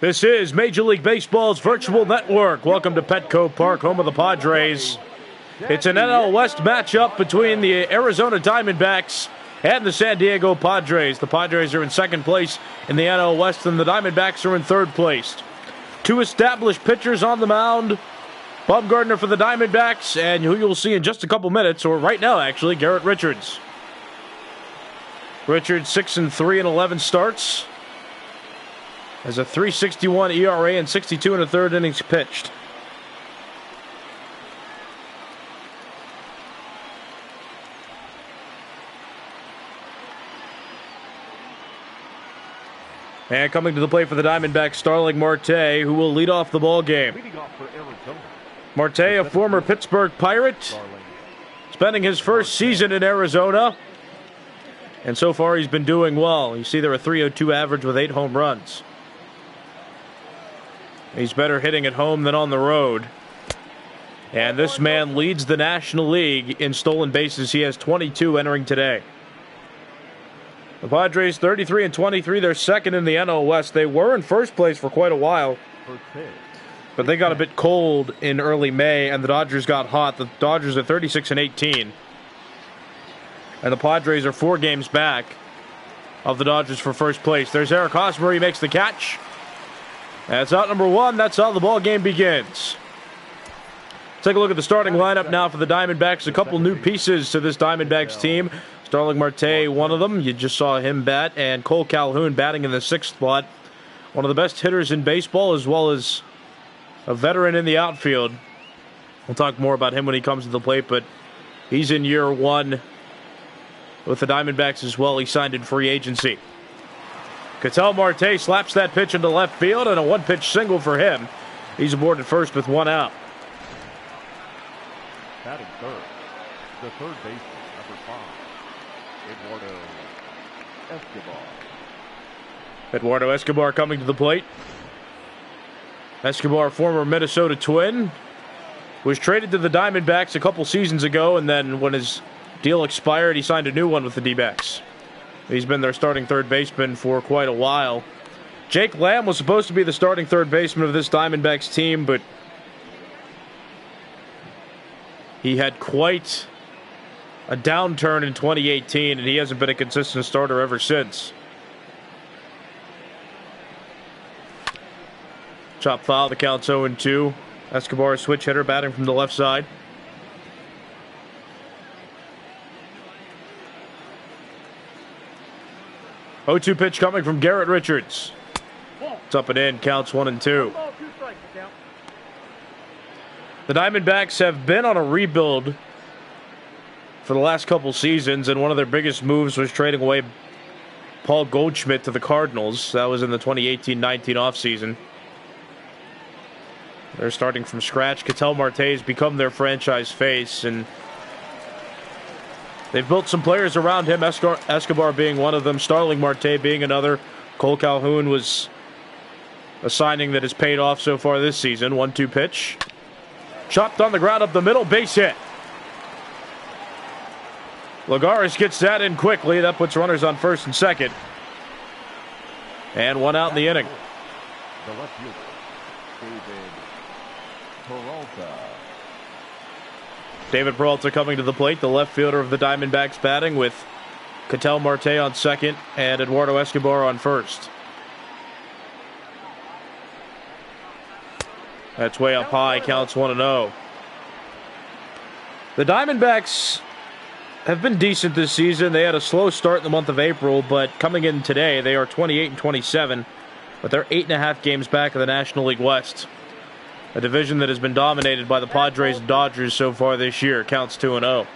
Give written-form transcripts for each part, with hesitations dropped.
This is Major League Baseball's virtual network. Welcome to Petco Park, home of the Padres. It's an NL West matchup between the Arizona Diamondbacks and the San Diego Padres. The Padres are in second place in the NL West, and the Diamondbacks are in third place. Two established pitchers on the mound. Bumgarner for the Diamondbacks, and who you'll see in just a couple minutes, or right now actually, Garrett Richards. Richards 6-3 in 11 starts. Has a .361 ERA and 62 and a third innings pitched. And coming to the plate for the Diamondbacks, Starling Marte, who will lead off the ball game. Marte, a former Pittsburgh Pirate, spending his first season in Arizona. And so far he's been doing well. You see there a .302 average with 8 home runs. He's better hitting at home than on the road. And this man leads the National League in stolen bases. He has 22 entering today. The Padres 33-23. They're second in the NL West. They were in first place for quite a while, but they got a bit cold in early May, and the Dodgers got hot. The Dodgers are 36-18. And the Padres are 4 games back of the Dodgers for first place. There's Eric Hosmer. He makes the catch. That's out number 1. That's how the ball game begins. Take a look at the starting lineup now for the Diamondbacks. A couple new pieces to this Diamondbacks team. Starling Marte, one of them. You just saw him bat. And Cole Calhoun batting in the 6th spot. One of the best hitters in baseball, as well as a veteran in the outfield. We'll talk more about him when he comes to the plate, but he's in year 1 with the Diamondbacks as well. He signed in free agency. Ketel Marte slaps that pitch into left field, and a 1-pitch single for him. He's aboard at first with 1 out. Batting third, the third baseman, number 5, Eduardo Escobar. Eduardo Escobar coming to the plate. Escobar, former Minnesota Twin, was traded to the Diamondbacks a couple seasons ago, and then when his deal expired, he signed a new one with the D-backs. He's been their starting third baseman for quite a while. Jake Lamb was supposed to be the starting third baseman of this Diamondbacks team, but he had quite a downturn in 2018, and he hasn't been a consistent starter ever since. Chop foul, the count's 0-2. Escobar, switch hitter, batting from the left side. 0-2 pitch coming from Garrett Richards. It's up and in, counts 1-2. The Diamondbacks have been on a rebuild for the last couple seasons, and one of their biggest moves was trading away Paul Goldschmidt to the Cardinals. That was in the 2018-19 offseason. They're starting from scratch. Ketel Marte has become their franchise face, and they've built some players around him, Escobar being one of them, Starling Marte being another. Cole Calhoun was a signing that has paid off so far this season. 1-2 pitch. Chopped on the ground up the middle, base hit. Lagares gets that in quickly. That puts runners on first and second. And 1 out in the inning. The left fielder, David Peralta. David Peralta coming to the plate, the left fielder of the Diamondbacks, batting with Ketel Marte on second and Eduardo Escobar on first. That's way up high, counts 1-0. The Diamondbacks have been decent this season. They had a slow start in the month of April, but coming in today, they are 28-27, but they're 8.5 games back of the National League West. A division that has been dominated by the Padres and Dodgers so far this year. Counts 2-0.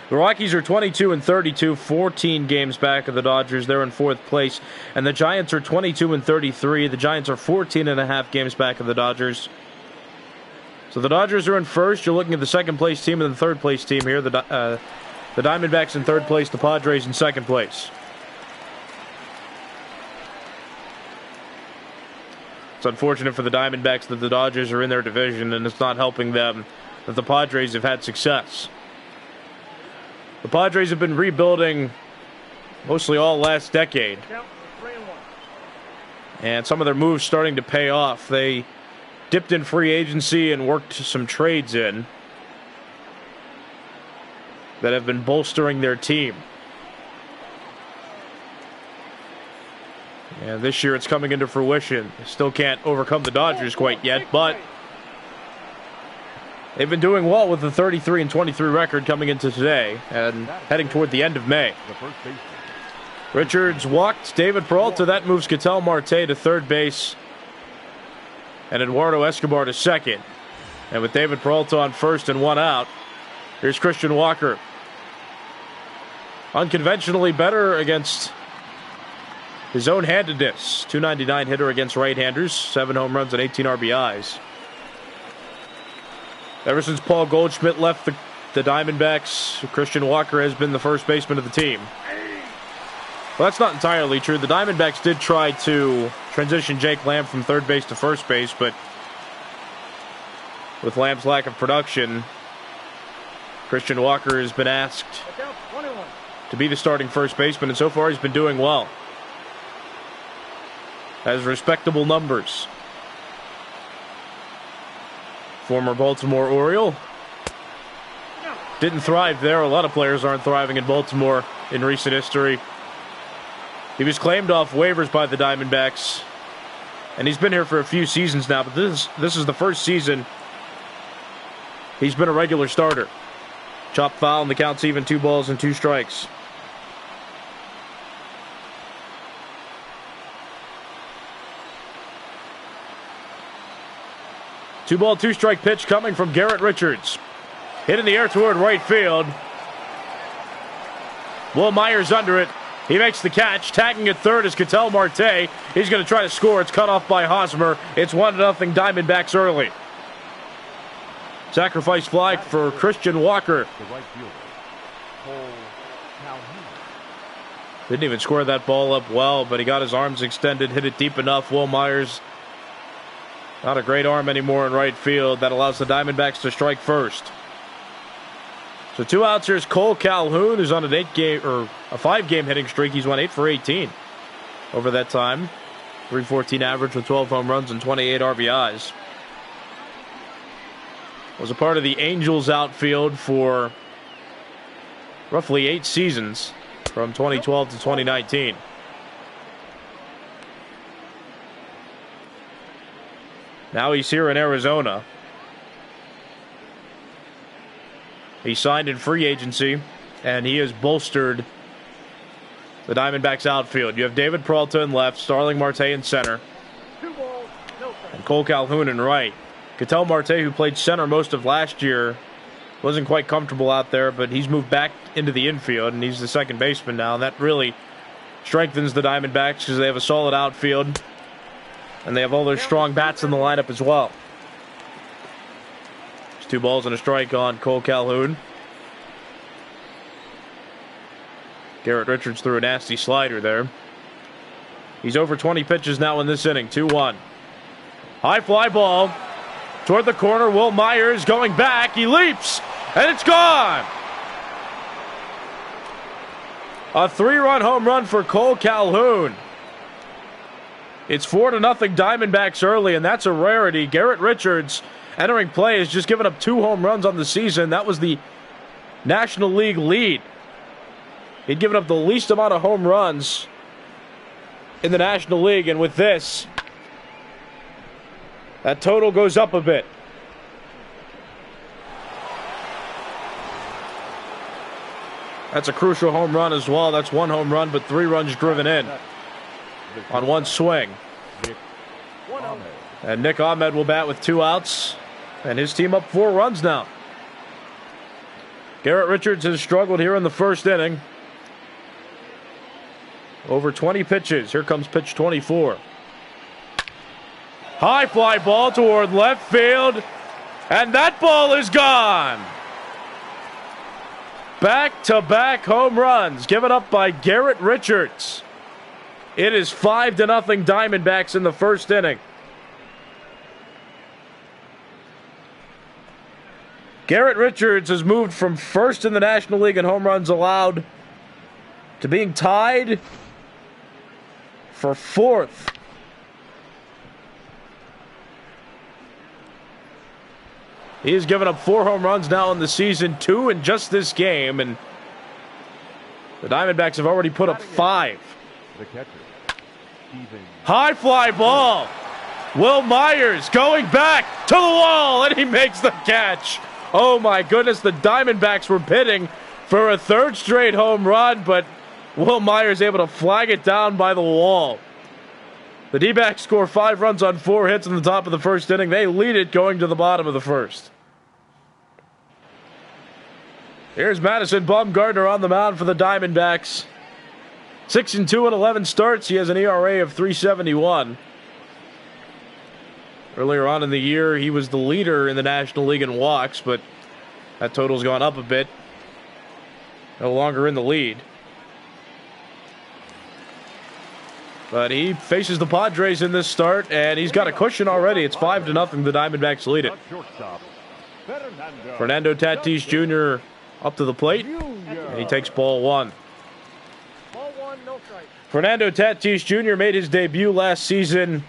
The Rockies are 22-32, 14 games back of the Dodgers. They're in 4th place. And the Giants are 22-33. The Giants are 14.5 games back of the Dodgers. So the Dodgers are in first. You're looking at the second place team and the third place team here. The Diamondbacks in third place, the Padres in second place. It's unfortunate for the Diamondbacks that the Dodgers are in their division, and it's not helping them that the Padres have had success. The Padres have been rebuilding mostly all last decade. And some of their moves starting to pay off. They dipped in free agency and worked some trades in that have been bolstering their team. And this year it's coming into fruition. Still can't overcome the Dodgers quite yet, but they've been doing well with the 33-23 record coming into today and heading toward the end of May. Richards walked David Peralta. That moves Ketel Marte to third base and Eduardo Escobar to second. And with David Peralta on first and one out, here's Christian Walker. Unconventionally better against his own handedness. .299 hitter against right-handers, 7 home runs and 18 RBIs. Ever since Paul Goldschmidt left the Diamondbacks, Christian Walker has been the first baseman of the team. Well, that's not entirely true. The Diamondbacks did try to transition Jake Lamb from third base to first base, but with Lamb's lack of production, Christian Walker has been asked to be the starting first baseman, and so far he's been doing well. Has respectable numbers. Former Baltimore Oriole. Didn't thrive there. A lot of players aren't thriving in Baltimore in recent history. He was claimed off waivers by the Diamondbacks, and he's been here for a few seasons now, but this is the first season he's been a regular starter. Chopped foul, and the count's even, 2 balls and 2 strikes. Two ball, 2 strike pitch coming from Garrett Richards. Hit in the air toward right field. Will Myers under it. He makes the catch. Tagging at third is Ketel Marte. He's going to try to score. It's cut off by Hosmer. It's 1-0 Diamondbacks early. Sacrifice fly for Christian Walker. Didn't even square that ball up well, but he got his arms extended, hit it deep enough. Will Myers, not a great arm anymore in right field. That allows the Diamondbacks to strike first. So 2 outs. Here's Cole Calhoun, who's on an 5-game hitting streak. He's won 8 for 18 over that time. .314 average with 12 home runs and 28 RBIs. Was a part of the Angels outfield for roughly 8 seasons from 2012 to 2019. Now he's here in Arizona. He signed in free agency, and he has bolstered the Diamondbacks outfield. You have David Peralta in left, Starling Marte in center, and Cole Calhoun in right. Ketel Marte, who played center most of last year, wasn't quite comfortable out there, but he's moved back into the infield, and he's the second baseman now, and that really strengthens the Diamondbacks because they have a solid outfield, and they have all those strong bats in the lineup as well. 2 balls and a strike on Cole Calhoun. Garrett Richards threw a nasty slider there. He's over 20 pitches now in this inning. 2-1. High fly ball toward the corner. Will Myers going back. He leaps, and it's gone. A 3-run home run for Cole Calhoun. It's 4-0 Diamondbacks early, and that's a rarity. Garrett Richards, entering play, has just given up 2 home runs on the season. That was the National League lead. He'd given up the least amount of home runs in the National League, and with this, that total goes up a bit. That's a crucial home run as well. That's 1 home run, but 3 runs driven in on 1 swing. And Nick Ahmed will bat with 2 outs, and his team up 4 runs now. Garrett Richards has struggled here in the first inning. Over 20 pitches. Here comes pitch 24. High fly ball toward left field, and that ball is gone. Back-to-back home runs given up by Garrett Richards. It is 5-0 Diamondbacks in the first inning. Garrett Richards has moved from first in the National League in home runs allowed to being tied for 4th He has given up 4 home runs now in the season, 2 in just this game, and the Diamondbacks have already put up 5. The catcher, Steven. High fly ball. Will Myers going back to the wall, and he makes the catch. Oh my goodness, the Diamondbacks were bidding for a 3rd straight home run, but Will Myers able to flag it down by the wall. The D-backs score 5 runs on 4 hits in the top of the 1st inning. They lead it going to the bottom of the 1st. Here's Madison Bumgarner on the mound for the Diamondbacks. 6-2 in 11 starts. He has an ERA of 3.71. Earlier on in the year, he was the leader in the National League in walks, but that total's gone up a bit. No longer in the lead. But he faces the Padres in this start, and he's got a cushion already. It's 5-0. The Diamondbacks lead it. Fernando Tatis Jr. up to the plate, and he takes ball 1. Ball 1, no strike. Fernando Tatis Jr. made his debut last season.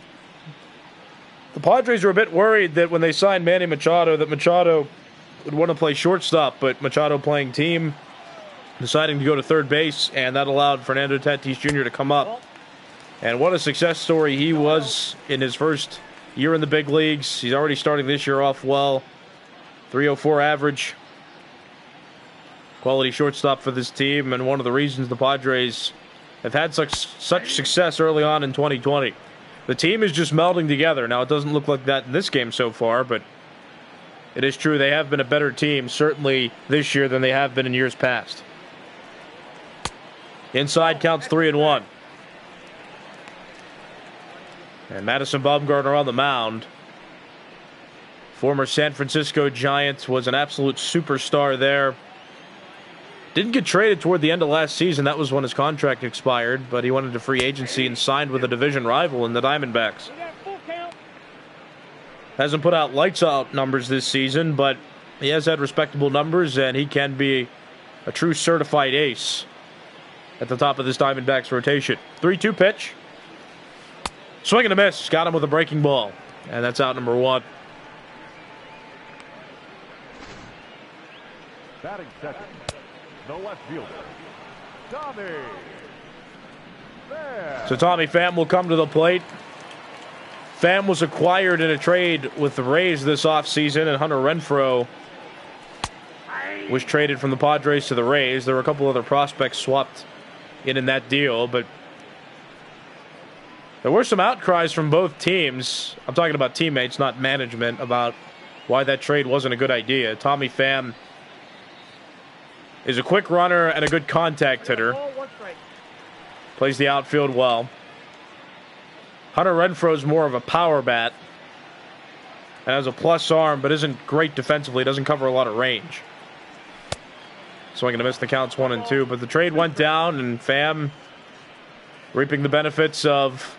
The Padres were a bit worried that when they signed Manny Machado, that Machado would want to play shortstop, but Machado playing team, deciding to go to 3rd base, and that allowed Fernando Tatis Jr. to come up. And what a success story he was in his first year in the big leagues. He's already starting this year off well. 304 average. Quality shortstop for this team, and one of the reasons the Padres have had such success early on in 2020. The team is just melding together. Now, it doesn't look like that in this game so far, but it is true they have been a better team, certainly this year, than they have been in years past. Inside counts 3-1. And Madison Bumgarner on the mound. Former San Francisco Giant, was an absolute superstar there. Didn't get traded toward the end of last season. That was when his contract expired, but he went into free agency and signed with a division rival in the Diamondbacks. Hasn't put out lights-out numbers this season, but he has had respectable numbers, and he can be a true certified ace at the top of this Diamondbacks rotation. 3-2 pitch. Swing and a miss. Got him with a breaking ball. And that's out number 1. Batting second, the left fielder, Tommy Pham. So Tommy Pham will come to the plate. Pham was acquired in a trade with the Rays this offseason, and Hunter Renfroe was traded from the Padres to the Rays. There were a couple other prospects swapped in that deal, but there were some outcries from both teams. I'm talking about teammates, not management, about why that trade wasn't a good idea. Tommy Pham is a quick runner and a good contact hitter. Plays the outfield well. Hunter Renfroe is more of a power bat and has a plus arm, but isn't great defensively. Doesn't cover a lot of range. Swinging to miss, the counts 1-2. But the trade went down, and Pham reaping the benefits of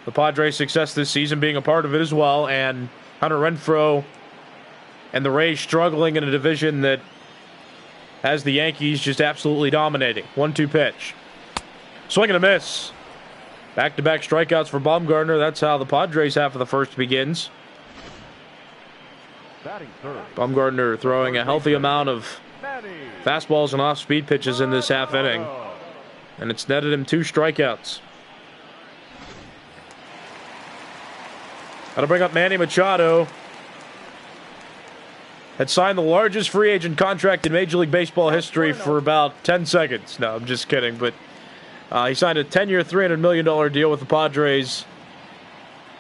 the Padres' success this season, being a part of it as well, and Hunter Renfroe and the Rays struggling in a division that has the Yankees just absolutely dominating. 1-2 pitch. Swing and a miss. Back-to-back strikeouts for Bumgarner. That's how the Padres half of the first begins. Bumgarner throwing a healthy amount of fastballs and off-speed pitches in this half inning, and it's netted him 2 strikeouts. That'll bring up Manny Machado. Had signed the largest free agent contract in Major League Baseball history for about 10 seconds. No, I'm just kidding. But he signed a 10-year, $300 million deal with the Padres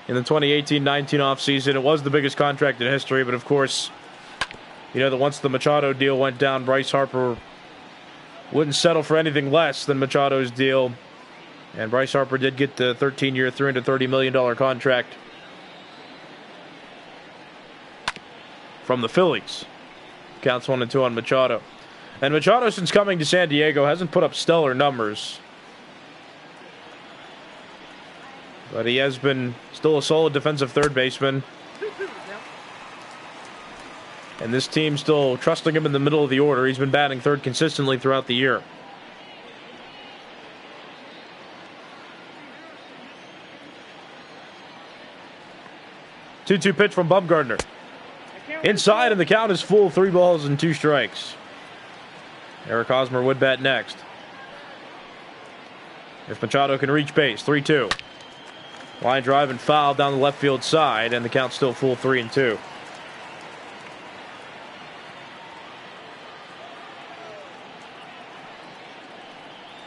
in the 2018-19 offseason. It was the biggest contract in history, but of course, you know that once the Machado deal went down, Bryce Harper wouldn't settle for anything less than Machado's deal. And Bryce Harper did get the 13-year, $330 million contract from the Phillies. Counts 1-2 on Machado. And Machado, since coming to San Diego, hasn't put up stellar numbers, but he has been still a solid defensive third baseman. And this team still trusting him in the middle of the order. He's been batting third consistently throughout the year. Two-two pitch from Bumgarner. Inside, and the count is full. 3 balls and 2 strikes. Eric Hosmer would bat next. If Machado can reach base, 3-2. Line drive and foul down the left field side, and the count's still full, 3-2.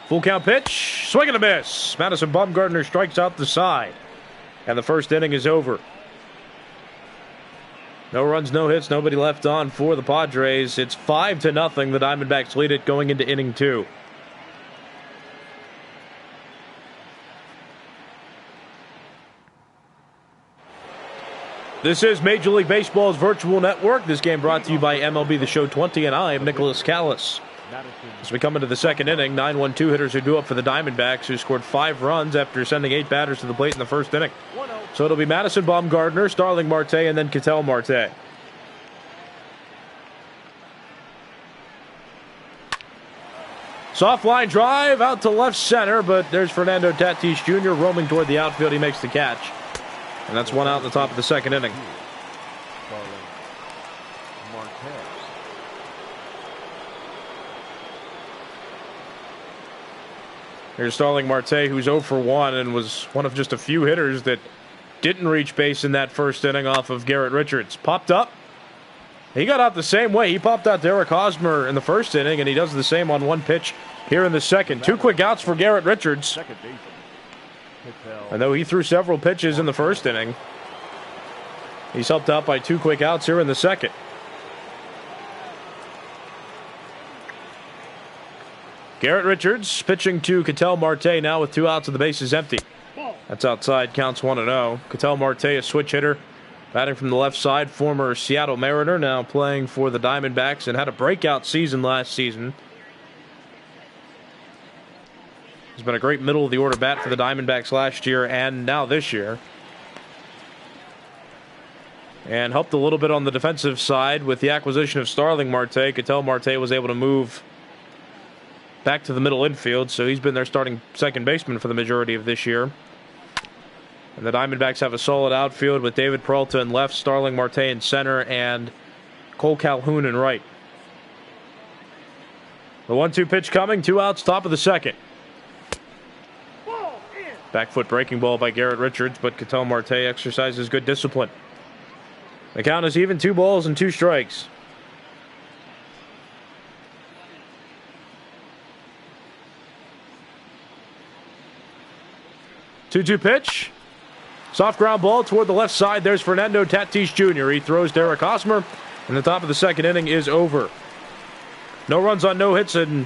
Full count pitch, swing and a miss. Madison Bumgarner strikes out the side, and the first inning is over. No runs, no hits, nobody left on for the Padres. It's 5-0. The Diamondbacks lead it going into inning 2. This is Major League Baseball's virtual network. This game brought to you by MLB The Show 20, and I am Nicholas Callis. As we come into the second inning, 9-1-2 hitters are due up for the Diamondbacks, who scored 5 runs after sending 8 batters to the plate in the first inning. So it'll be Madison Bumgarner, Starling Marte, and then Ketel Marte. Soft line drive out to left center, but there's Fernando Tatis Jr. roaming toward the outfield. He makes the catch. And that's 1 out in the top of the second inning. Here's Starling Marte, who's 0 for 1 and was one of just a few hitters that didn't reach base in that first inning off of Garrett Richards. Popped up. He got out the same way. He popped out Eric Hosmer in the first inning, and he does the same on 1 pitch here in the second. 2 quick outs for Garrett Richards. And though he threw several pitches in the first inning, he's helped out by 2 quick outs here in the second. Garrett Richards pitching to Ketel Marte now with 2 outs and the bases empty. That's outside, counts 1-0. Ketel Marte, a switch hitter, batting from the left side, former Seattle Mariner, now playing for the Diamondbacks, and had a breakout season last season. He's been a great middle-of-the-order bat for the Diamondbacks last year and now this year. And helped a little bit on the defensive side with the acquisition of Starling Marte. Ketel Marte was able to move back to the middle infield, so he's been their starting second baseman for the majority of this year. And the Diamondbacks have a solid outfield with David Peralta in left, Starling Marte in center, and Cole Calhoun in right. The 1-2 pitch coming, 2 outs, top of the second. Back foot breaking ball by Garrett Richards, but Ketel Marte exercises good discipline. The count is even, 2 balls and 2 strikes. Two-two pitch. Soft ground ball toward the left side. There's Fernando Tatis Jr. He throws to Eric Hosmer, and the top of the second inning is over. No runs on no hits and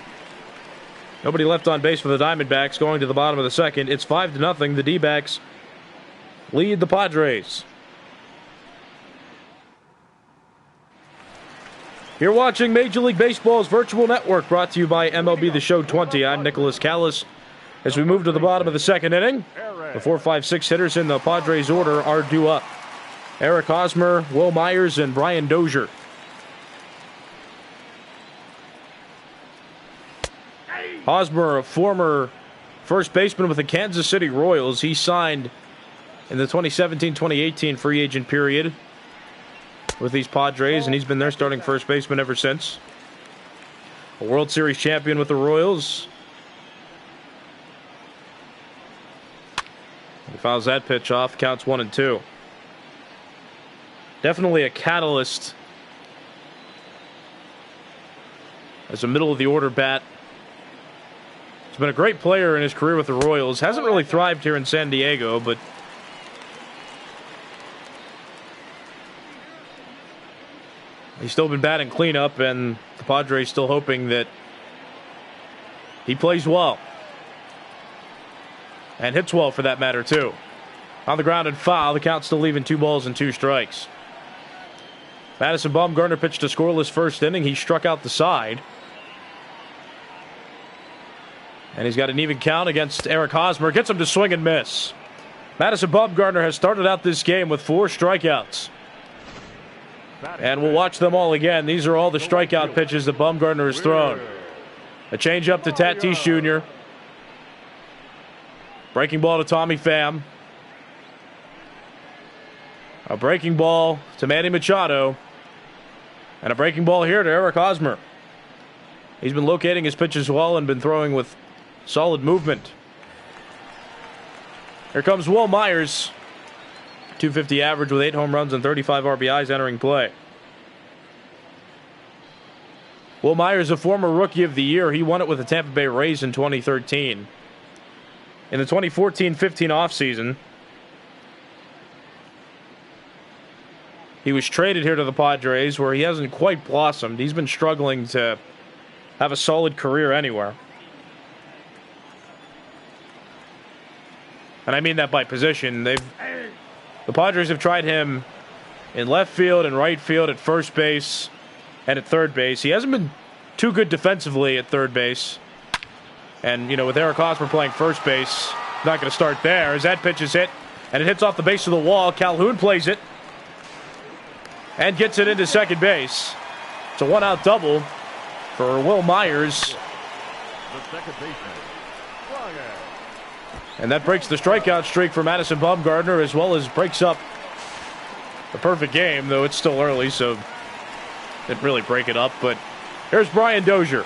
nobody left on base for the Diamondbacks going to the bottom of the second. It's 5-0. The D-backs lead the Padres. You're watching Major League Baseball's virtual network brought to you by MLB The Show 20. I'm Nicholas Callis. As we move to the bottom of the second inning, the 4, 5, 6 hitters in the Padres order are due up. Eric Hosmer, Will Myers, and Brian Dozier. Hosmer, a former first baseman with the Kansas City Royals. He signed in the 2017-2018 free agent period with these Padres, and he's been their starting first baseman ever since. A World Series champion with the Royals. He fouls that pitch off, counts 1-2. Definitely a catalyst as a middle-of-the-order bat. He's been a great player in his career with the Royals. Hasn't really thrived here in San Diego, but he's still been batting cleanup, and the Padres still hoping that he plays well. And hits well, for that matter, too. On the ground and foul, the count's still leaving 2 balls and 2 strikes. Madison Bumgarner pitched a scoreless first inning. He struck out the side. And he's got an even count against Eric Hosmer. Gets him to swing and miss. Madison Bumgarner has started out this game with 4 strikeouts. And we'll watch them all again. These are all the strikeout pitches that Bumgarner has thrown. A changeup to Tatis Jr., breaking ball to Tommy Pham. A breaking ball to Manny Machado. And a breaking ball here to Eric Hosmer. He's been locating his pitches well and been throwing with solid movement. Here comes Will Myers. 250 average with 8 home runs and 35 RBIs entering play. Will Myers, a former Rookie of the Year. He won it with the Tampa Bay Rays in 2013. In the 2014-15 offseason, he was traded here to the Padres, where he hasn't quite blossomed. He's been struggling to have a solid career anywhere. And I mean that by position. The Padres have tried him in left field and right field, at first base, and at third base. He hasn't been too good defensively at third base. And, you know, with Eric Hosmer playing first base, not going to start there. As that pitch is hit, and it hits off the base of the wall. Calhoun plays it and gets it into second base. It's a one-out double for Will Myers. The second baseman. And that breaks the strikeout streak for Madison Bumgarner, as well as breaks up the perfect game, though it's still early, so didn't really break it up. But here's Brian Dozier.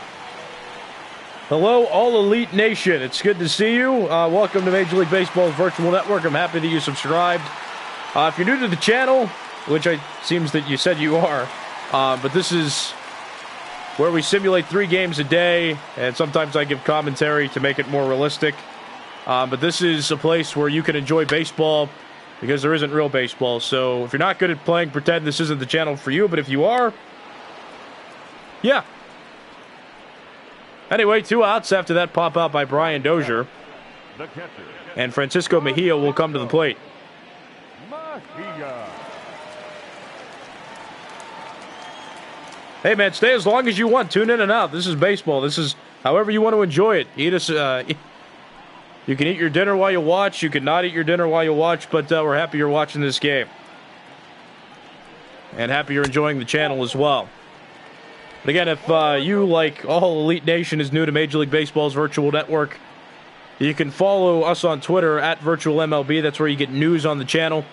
Hello, All Elite Nation. It's good to see you. Welcome to Major League Baseball's virtual network. I'm happy that you subscribed. If you're new to the channel, which it seems that you said you are, but this is where we simulate 3 games a day, and sometimes I give commentary to make it more realistic. But this is a place where you can enjoy baseball, because there isn't real baseball. So if you're not good at playing pretend, this isn't the channel for you. But if you are, yeah. Anyway, 2 outs after that pop out by Brian Dozier. The catcher. And Francisco Mejia will come to the plate. Mejia. Hey, man, stay as long as you want. Tune in and out. This is baseball. This is however you want to enjoy it. You can eat your dinner while you watch. You can not eat your dinner while you watch, but we're happy you're watching this game. And happy you're enjoying the channel as well. But again, if you, like All Elite Nation, is new to Major League Baseball's virtual network, you can follow us on Twitter at VirtualMLB. That's where you get news on the channel.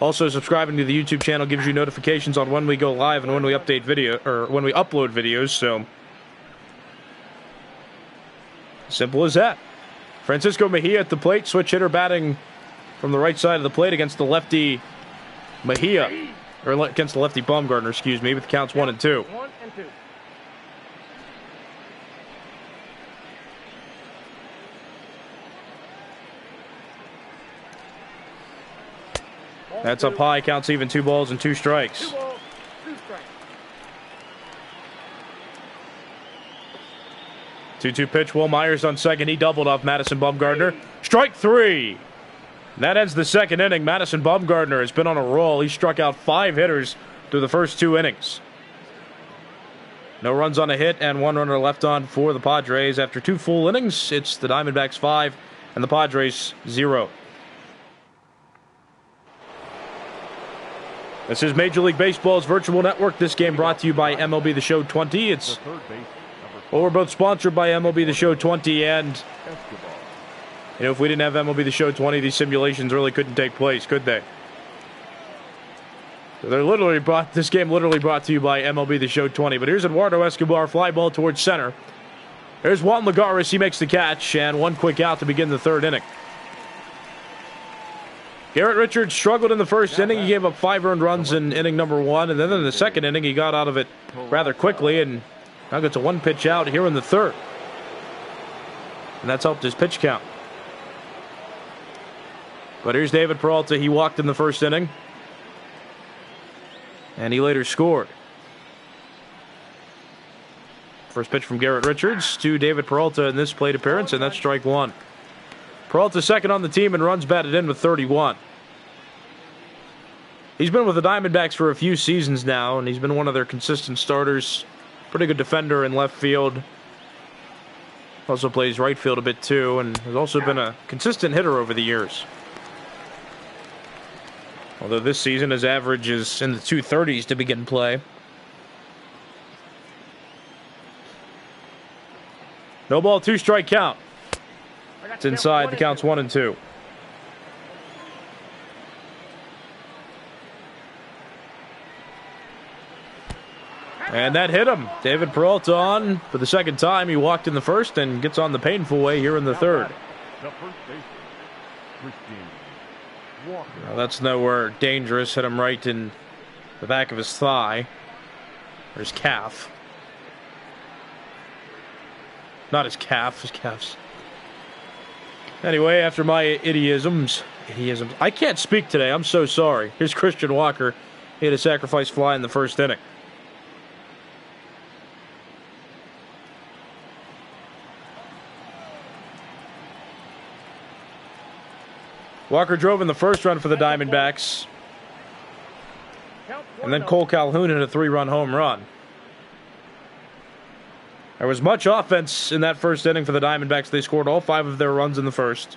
Also, subscribing to the YouTube channel gives you notifications on when we go live and when we update video, or when we upload videos. So, simple as that. Francisco Mejia at the plate, switch hitter batting from the right side of the plate against the lefty Mejia, or against the lefty Bumgarner, excuse me, with the counts 1 and 2. 1 and 2. That's up high, counts even, 2 balls and 2 strikes. 2 balls, 2 strikes. 2-2 pitch. Will Myers on second. He doubled off Madison Bumgarner. Strike 3. That ends the second inning. Madison Bumgarner has been on a roll. He struck out 5 hitters through the first 2 innings. No runs on a hit and 1 runner left on for the Padres. After 2 full innings, it's the Diamondbacks 5 and the Padres 0. This is Major League Baseball's virtual network. This game brought to you by MLB The Show 20. It's well, we're both sponsored by MLB The Show 20, and you know, if we didn't have MLB The Show 20, these simulations really couldn't take place, could they? So this game literally brought to you by MLB The Show 20. But here's Eduardo Escobar, fly ball towards center. There's Juan Lagares, he makes the catch, and 1 quick out to begin the 3rd inning. Garrett Richards struggled in the first inning. He gave up 5 earned runs in inning number 1, and then in the second inning, he got out of it rather quickly, and now gets a 1 pitch out here in the 3rd. And that's helped his pitch count. But here's David Peralta. He walked in the first inning, and he later scored. First pitch from Garrett Richards to David Peralta in this plate appearance, and that's strike 1. Peralta second on the team and runs batted in with 31. He's been with the Diamondbacks for a few seasons now, and he's been one of their consistent starters. Pretty good defender in left field. Also plays right field a bit too, and has also been a consistent hitter over the years. Although this season his average is in the 230s to begin play. No ball, 2 strike count. It's inside. The count's 1 and 2. And that hit him. David Peralta on for the second time. He walked in the first and gets on the painful way here in the third. The first baseman, Christian Walker. Now that's nowhere dangerous. Hit him right in the back of his thigh. Or his calf. Not his calf, his calves. Anyway, after my idiosyms, I can't speak today. I'm so sorry. Here's Christian Walker. He had a sacrifice fly in the first inning. Walker drove in the first run for the Diamondbacks. And then Cole Calhoun hit a 3-run home run. There was much offense in that first inning for the Diamondbacks. They scored all 5 of their runs in the first.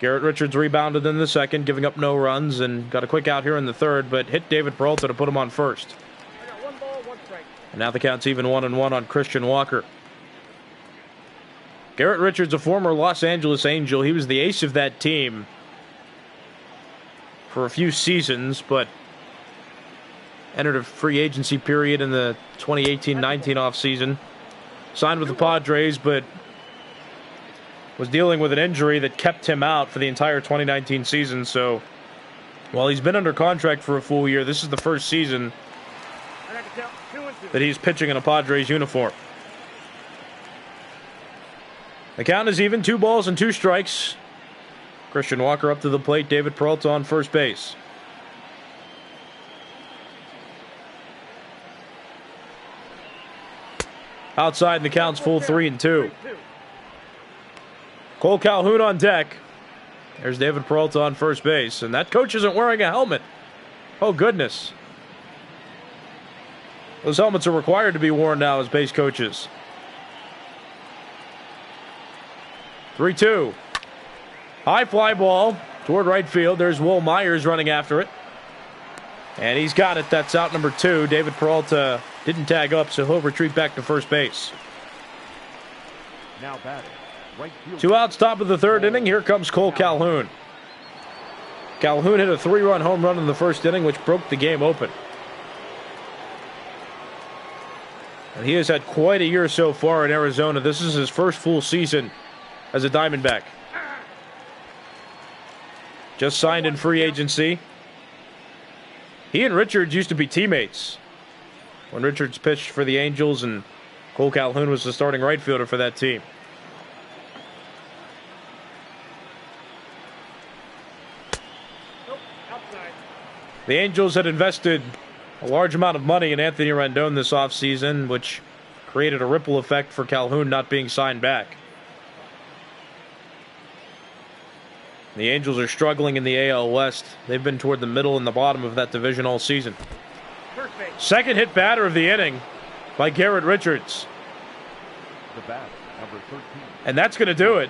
Garrett Richards rebounded in the second, giving up no runs, and got a quick out here in the third, but hit David Peralta to put him on first. I got 1 ball, 1 strike. And now the count's even 1-1 on Christian Walker. Garrett Richards, a former Los Angeles Angel. He was the ace of that team for a few seasons, but entered a free agency period in the 2018-19 offseason. Signed with the Padres, but was dealing with an injury that kept him out for the entire 2019 season. So while he's been under contract for a full year, this is the first season that he's pitching in a Padres uniform. The count is even, 2 balls and 2 strikes. Christian Walker up to the plate, David Peralta on first base. Outside, and the count's full 3-2. Cole Calhoun on deck. There's David Peralta on first base, and that coach isn't wearing a helmet. Oh, goodness. Those helmets are required to be worn now as base coaches. 3-2. High fly ball toward right field. There's Will Myers running after it. And he's got it. That's out number 2. David Peralta didn't tag up, so he'll retreat back to first base. Now batting, right field. 2 outs, top of the third inning. Here comes Cole Calhoun. Calhoun hit a 3-run home run in the first inning, which broke the game open. And he has had quite a year so far in Arizona. This is his first full season as a Diamondback. Just signed in free agency. He and Richards used to be teammates when Richards pitched for the Angels, and Cole Calhoun was the starting right fielder for that team. Nope, outside. The Angels had invested a large amount of money in Anthony Rendon this offseason, which created a ripple effect for Calhoun not being signed back. The Angels are struggling in the AL West. They've been toward the middle and the bottom of that division all season. Perfect. Second hit batter of the inning by Garrett Richards. The bat, number 13. And that's going to do it.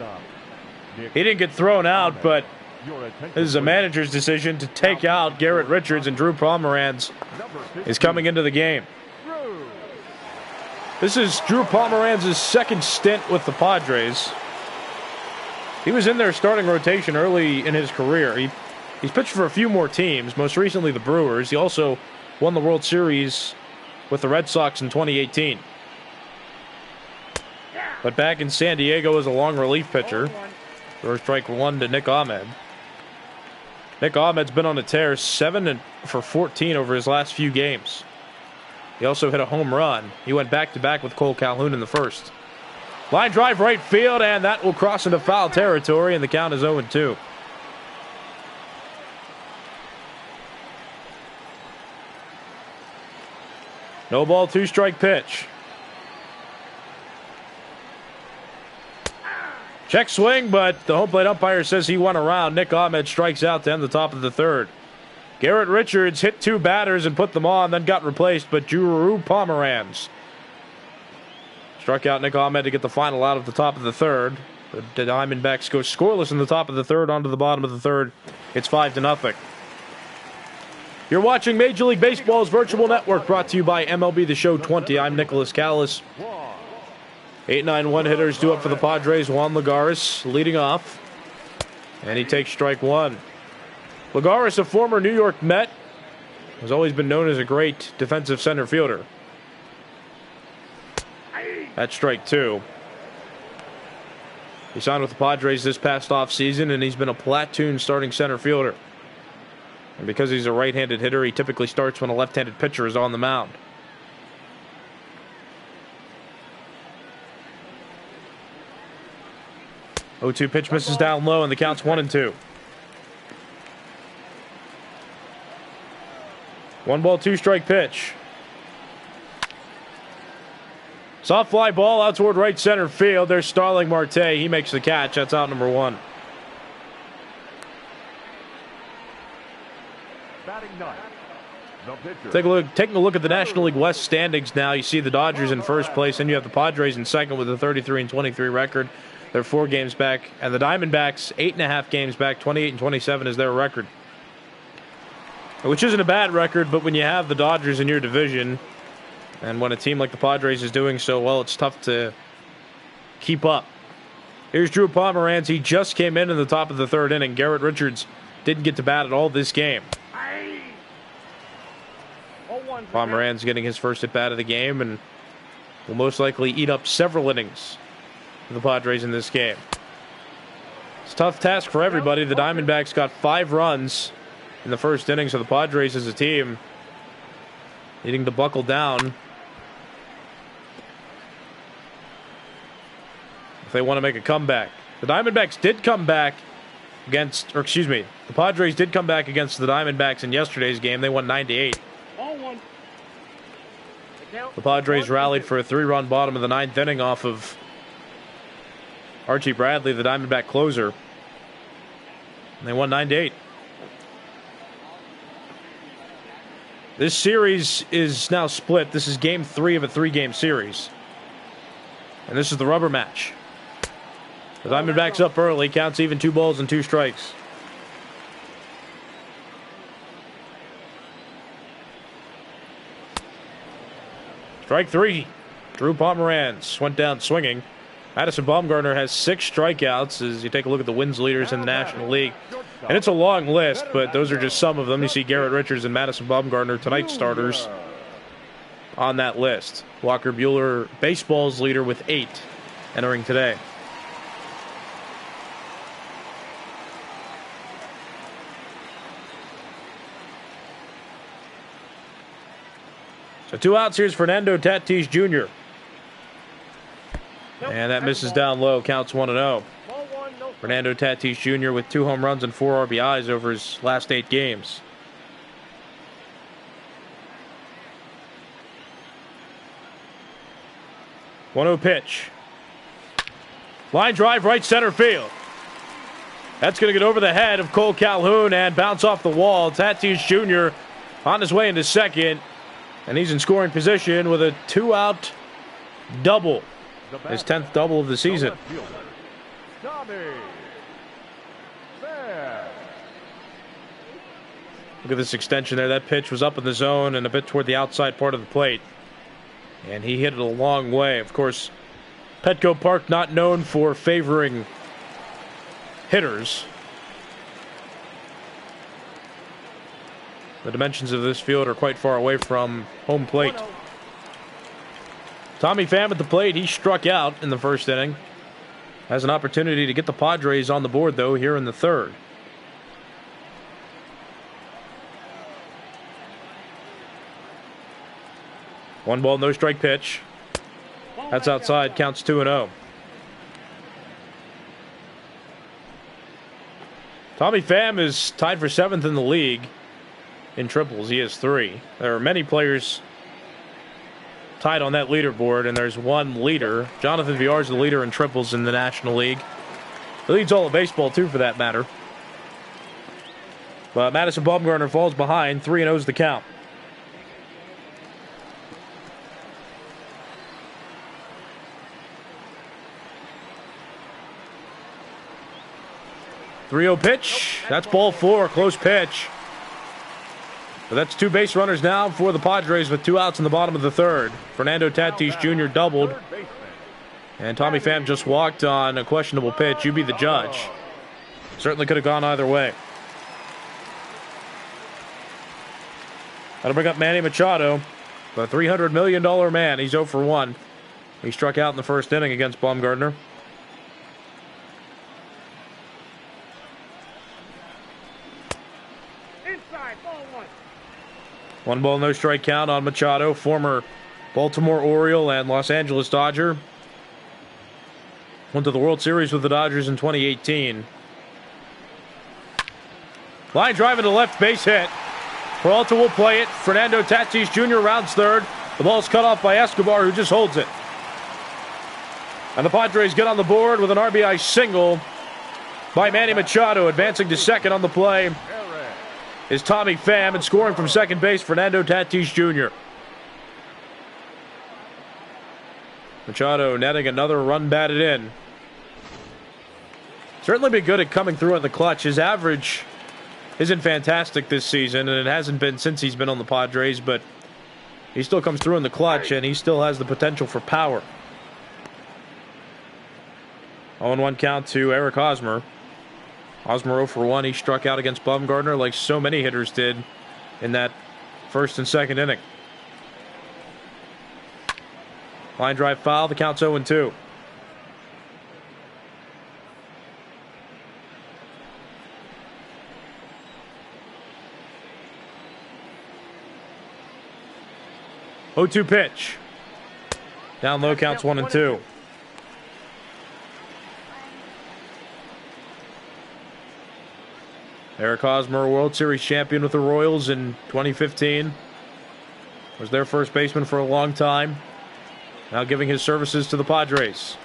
He didn't get thrown out, but Your attention, this is a please. manager's decision to take out Garrett Richards, and Drew Pomeranz Number 15. is coming into the game. Drew. This is Drew Pomeranz's second stint with the Padres. He was in their starting rotation early in his career. He's pitched for a few more teams, most recently the Brewers. He also won the World Series with the Red Sox in 2018. But back in San Diego as a long relief pitcher. First strike 1 to Nick Ahmed. Nick Ahmed's been on a tear, 7 for 14 over his last few games. He also hit a home run. He went back-to-back with Cole Calhoun in the first. Line drive right field, and that will cross into foul territory, and the count is 0-2. No ball, 2-strike pitch. Check swing, but the home plate umpire says he went around. Nick Ahmed strikes out to end the top of the third. Garrett Richards hit 2 batters and put them on, then got replaced, but Drew Pomeranz struck out Nick Ahmed to get the final out of the top of the third. The Diamondbacks go scoreless in the top of the third, onto the bottom of the third. It's 5-0. You're watching Major League Baseball's virtual network, brought to you by MLB The Show 20. I'm Nicholas Callis. 8-9 hitters due up for the Padres. Juan Lagares leading off, and he takes strike 1. Lagares, a former New York Met, Has always been known as a great defensive center fielder. That's strike two. He signed with the Padres this past offseason, and he's been a platoon starting center fielder. And because he's a right-handed hitter, he typically starts when a left-handed pitcher is on the mound. Oh, 0-2 pitch misses down low, and the count's 1-2. 1 ball, 2 strike pitch. Soft fly ball out toward right center field. There's Starling Marte. He makes the catch. That's out number 1. Batting ninth, the pitcher. Taking a look at the National League West standings now. You see the Dodgers in first place, and you have the Padres in second with a 33-23 record. They're 4 games back, and the Diamondbacks 8.5 games back. 28-27 is their record, which isn't a bad record. But when you have the Dodgers in your division, and when a team like the Padres is doing so well, it's tough to keep up. Here's Drew Pomeranz. He just came in the top of the 3rd inning. Garrett Richards didn't get to bat at all this game. Pomeranz getting his first at bat of the game and will most likely eat up several innings for the Padres in this game. It's a tough task for everybody. The Diamondbacks got 5 runs in the first inning, so the Padres as a team needing to buckle down if they want to make a comeback. The Diamondbacks did come back against, or excuse me, the Padres did come back against the Diamondbacks in yesterday's game. They won 9-8. The Padres rallied for a 3-run bottom of the 9th inning off of Archie Bradley, the Diamondback closer. And they won 9-8. This series is now split. This is game 3 of a 3-game series. And this is the rubber match. The Diamondbacks up early. Counts even, 2 balls and 2 strikes. Strike 3. Drew Pomeranz went down swinging. Madison Bumgarner has 6 strikeouts as you take a look at the wins leaders in the National League. And it's a long list, but those are just some of them. You see Garrett Richards and Madison Bumgarner, tonight's starters, on that list. Walker Buehler, baseball's leader, with 8 entering today. So 2 outs. Here's Fernando Tatis Jr. And that misses down low. Counts 1-0. Fernando Tatis Jr. with 2 home runs and 4 RBIs over his last 8 games. One-0 pitch. Line drive, right center field. That's going to get over the head of Cole Calhoun and bounce off the wall. Tatis Jr. on his way into second. And he's in scoring position with a 2-out double. His 10th double of the season. Look at this extension there. That pitch was up in the zone and a bit toward the outside part of the plate. And he hit it a long way. Of course, Petco Park not known for favoring hitters. The dimensions of this field are quite far away from home plate. Tommy Pham at the plate. He struck out in the first inning. Has an opportunity to get the Padres on the board, though, here in the 3rd. One ball, no strike pitch. That's outside. Counts 2-0. Tommy Pham is tied for 7th in the league in triples. He has 3. There are many players tied on that leaderboard, and there's one leader. Jonathan Villar is the leader in triples in the National League. He leads all of baseball, too, for that matter. But Madison Bumgarner falls behind. 3-0 is the count. .30 pitch. That's ball 4. Close pitch. But that's 2 base runners now for the Padres with 2 outs in the bottom of the 3rd. Fernando Tatis Jr. doubled. And Tommy Pham just walked on a questionable pitch. You be the judge. Certainly could have gone either way. Got to bring up Manny Machado, the $300 million man. He's 0 for 1. He struck out in the first inning against Bumgarner. Inside, ball 1. 1 ball, no strike count on Machado, former Baltimore Oriole and Los Angeles Dodger. Went to the World Series with the Dodgers in 2018. Line drive into left, base hit. Peralta will play it. Fernando Tatis Jr. rounds third. The ball's cut off by Escobar, who just holds it. And the Padres get on the board with an RBI single by Manny Machado. Advancing to second on the play is Tommy Pham, and scoring from second base, Fernando Tatis Jr. Machado netting another run batted in. Certainly been good at coming through in the clutch. His average isn't fantastic this season, and it hasn't been since he's been on the Padres, but he still comes through in the clutch, and he still has the potential for power. 0-1 count to Eric Hosmer. Hosmer 0 for 1. He struck out against Bumgarner like so many hitters did in that first and second inning. Line drive foul. The count's 0-2. Oh-2 pitch. Down low, counts 1-2. Eric Hosmer, World Series champion with the Royals in 2015. Was their first baseman for a long time. Now giving his services to the Padres.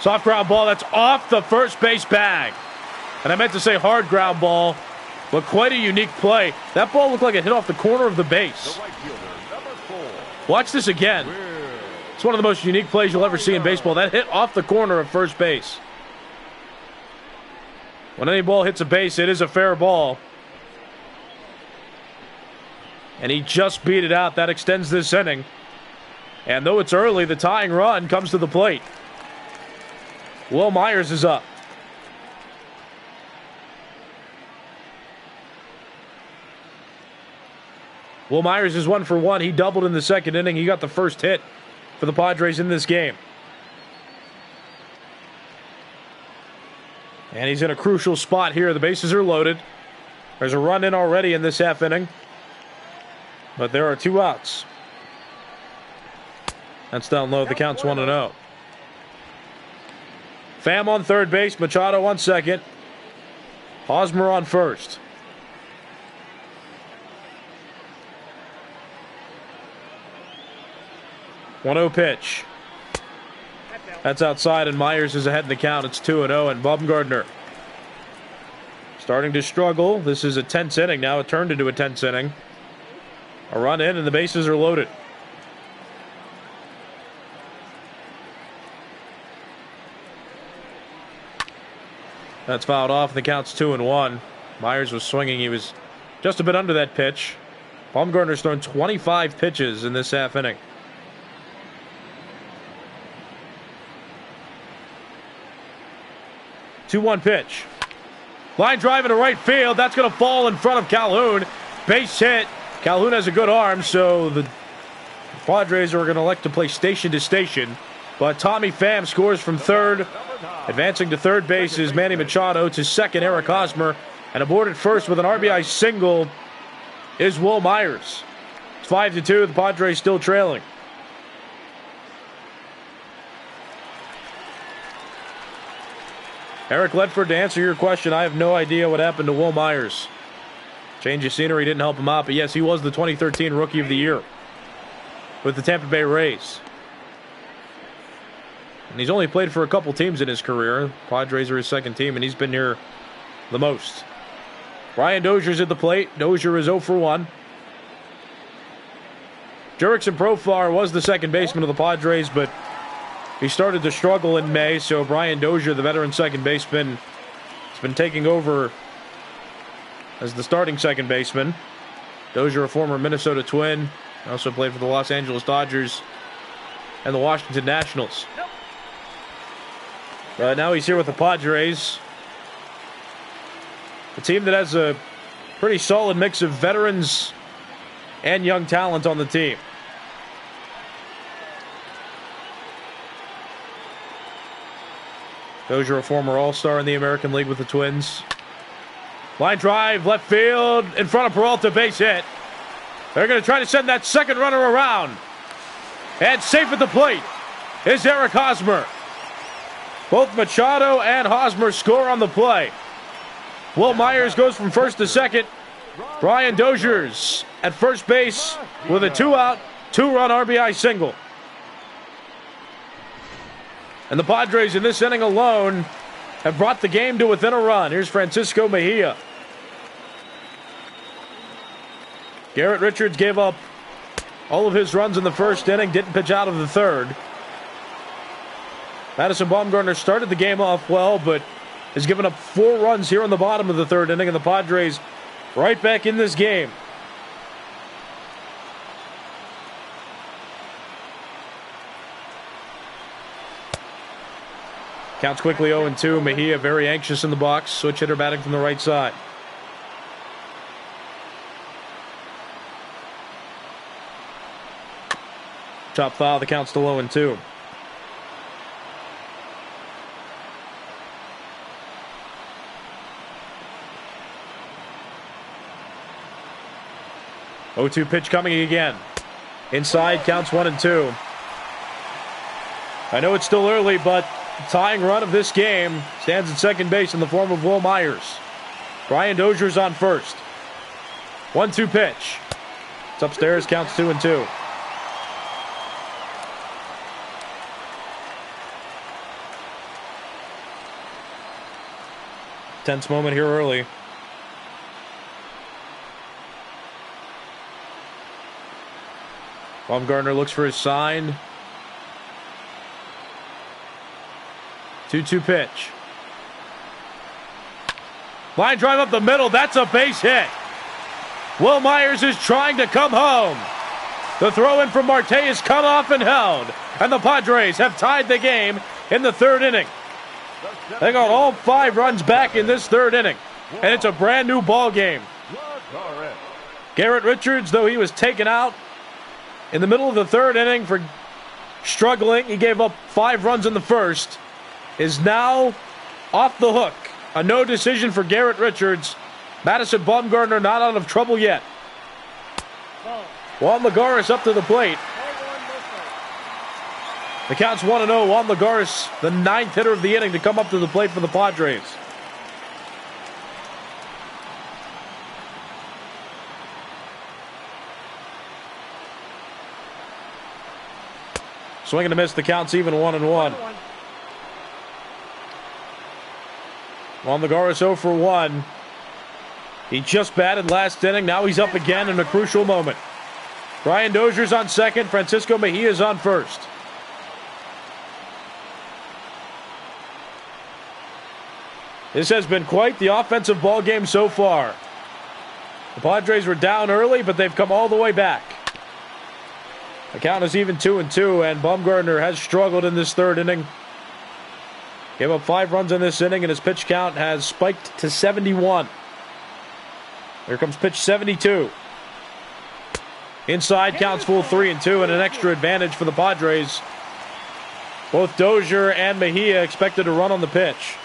Soft ground ball, that's off the first base bag. And I meant to say hard ground ball, but quite a unique play. That ball looked like it hit off the corner of the base. Watch this again. It's one of the most unique plays you'll ever see in baseball. That hit off the corner of first base. When any ball hits a base, it is a fair ball. And he just beat it out. That extends this inning. And though it's early, the tying run comes to the plate. Will Myers is up. Will Myers is 1 for 1. He doubled in the second inning. He got the first hit for the Padres in this game. And he's in a crucial spot here. The bases are loaded. There's a run in already in this half inning. But there are 2 outs. That's down low. The count's 1-0. Pham on third base. Machado on second. Hosmer on first. 1-0 pitch. That's outside, and Myers is ahead in the count. It's 2-0, and Bumgarner starting to struggle. This is a tense inning now. It turned into a tense inning. A run in, and the bases are loaded. That's fouled off. The count's 2-1. Myers was swinging. He was just a bit under that pitch. Bumgarner's thrown 25 pitches in this half inning. 2-1 pitch. Line drive into right field. That's going to fall in front of Calhoun. Base hit. Calhoun has a good arm, so the Padres are going to elect to play station to station. But Tommy Pham scores from third. Advancing to third base is Manny Machado. To second, Eric Hosmer. And aboard at first with an RBI single is Will Myers. It's 5-2. The Padres still trailing. Eric Ledford, to answer your question, I have no idea what happened to Will Myers. Change of scenery didn't help him out, but yes, he was the 2013 Rookie of the Year with the Tampa Bay Rays. And he's only played for a couple teams in his career. Padres are his second team, and he's been here the most. Brian Dozier's at the plate. Dozier is 0 for 1. Jurickson Profar was the second baseman of the Padres, but he started to struggle in May, so Brian Dozier, the veteran second baseman, has been taking over as the starting second baseman. Dozier, a former Minnesota Twin, also played for the Los Angeles Dodgers and the Washington Nationals. Now he's here with the Padres, a team that has a pretty solid mix of veterans and young talent on the team. Dozier, a former All-Star in the American League with the Twins. Line drive, left field, in front of Peralta, base hit. They're going to try to send that second runner around. And safe at the plate is Eric Hosmer. Both Machado and Hosmer score on the play. Will Myers goes from first to second. Brian Dozier's at first base with a 2-out, 2-run RBI single. And the Padres in this inning alone have brought the game to within a run. Here's Francisco Mejia. Garrett Richards gave up all of his runs in the first inning, didn't pitch out of the third. Madison Bumgarner started the game off well, but has given up 4 runs here in the bottom of the third inning, and the Padres right back in this game. Counts quickly 0-2. Mejia very anxious in the box. Switch hitter batting from the right side. Top foul, the count still 0-2. Oh-2 pitch coming again. Inside, counts 1-2. I know it's still early, but tying run of this game stands at second base in the form of Will Myers. Brian Dozier's on first. 1-2 pitch. It's upstairs, counts 2-2. Tense moment here early. Bumgarner looks for his sign. 2-2 pitch. Line drive up the middle. That's a base hit. Will Myers is trying to come home. The throw in from Marte is cut off and held. And the Padres have tied the game in the third inning. They got all 5 runs back in this third inning. And it's a brand new ball game. Garrett Richards, though he was taken out in the middle of the third inning for struggling, he gave up 5 runs in the first, is now off the hook. A no decision for Garrett Richards. Madison Bumgarner not out of trouble yet. Juan Lagares up to the plate. The count's 1-0. Juan Lagares, the 9th hitter of the inning, to come up to the plate for the Padres. Swing and a miss. The count's even 1-1. Juan Lagares 0 for 1. He just batted last inning. Now he's up again in a crucial moment. Brian Dozier's on second. Francisco Mejia's on first. This has been quite the offensive ball game so far. The Padres were down early, but they've come all the way back. The count is even 2-2, and Bumgarner has struggled in this third inning. Gave up 5 runs in this inning, and his pitch count has spiked to 71. Here comes pitch 72. Inside, counts full 3-2, and an extra advantage for the Padres. Both Dozier and Mejia expected to run on the pitch.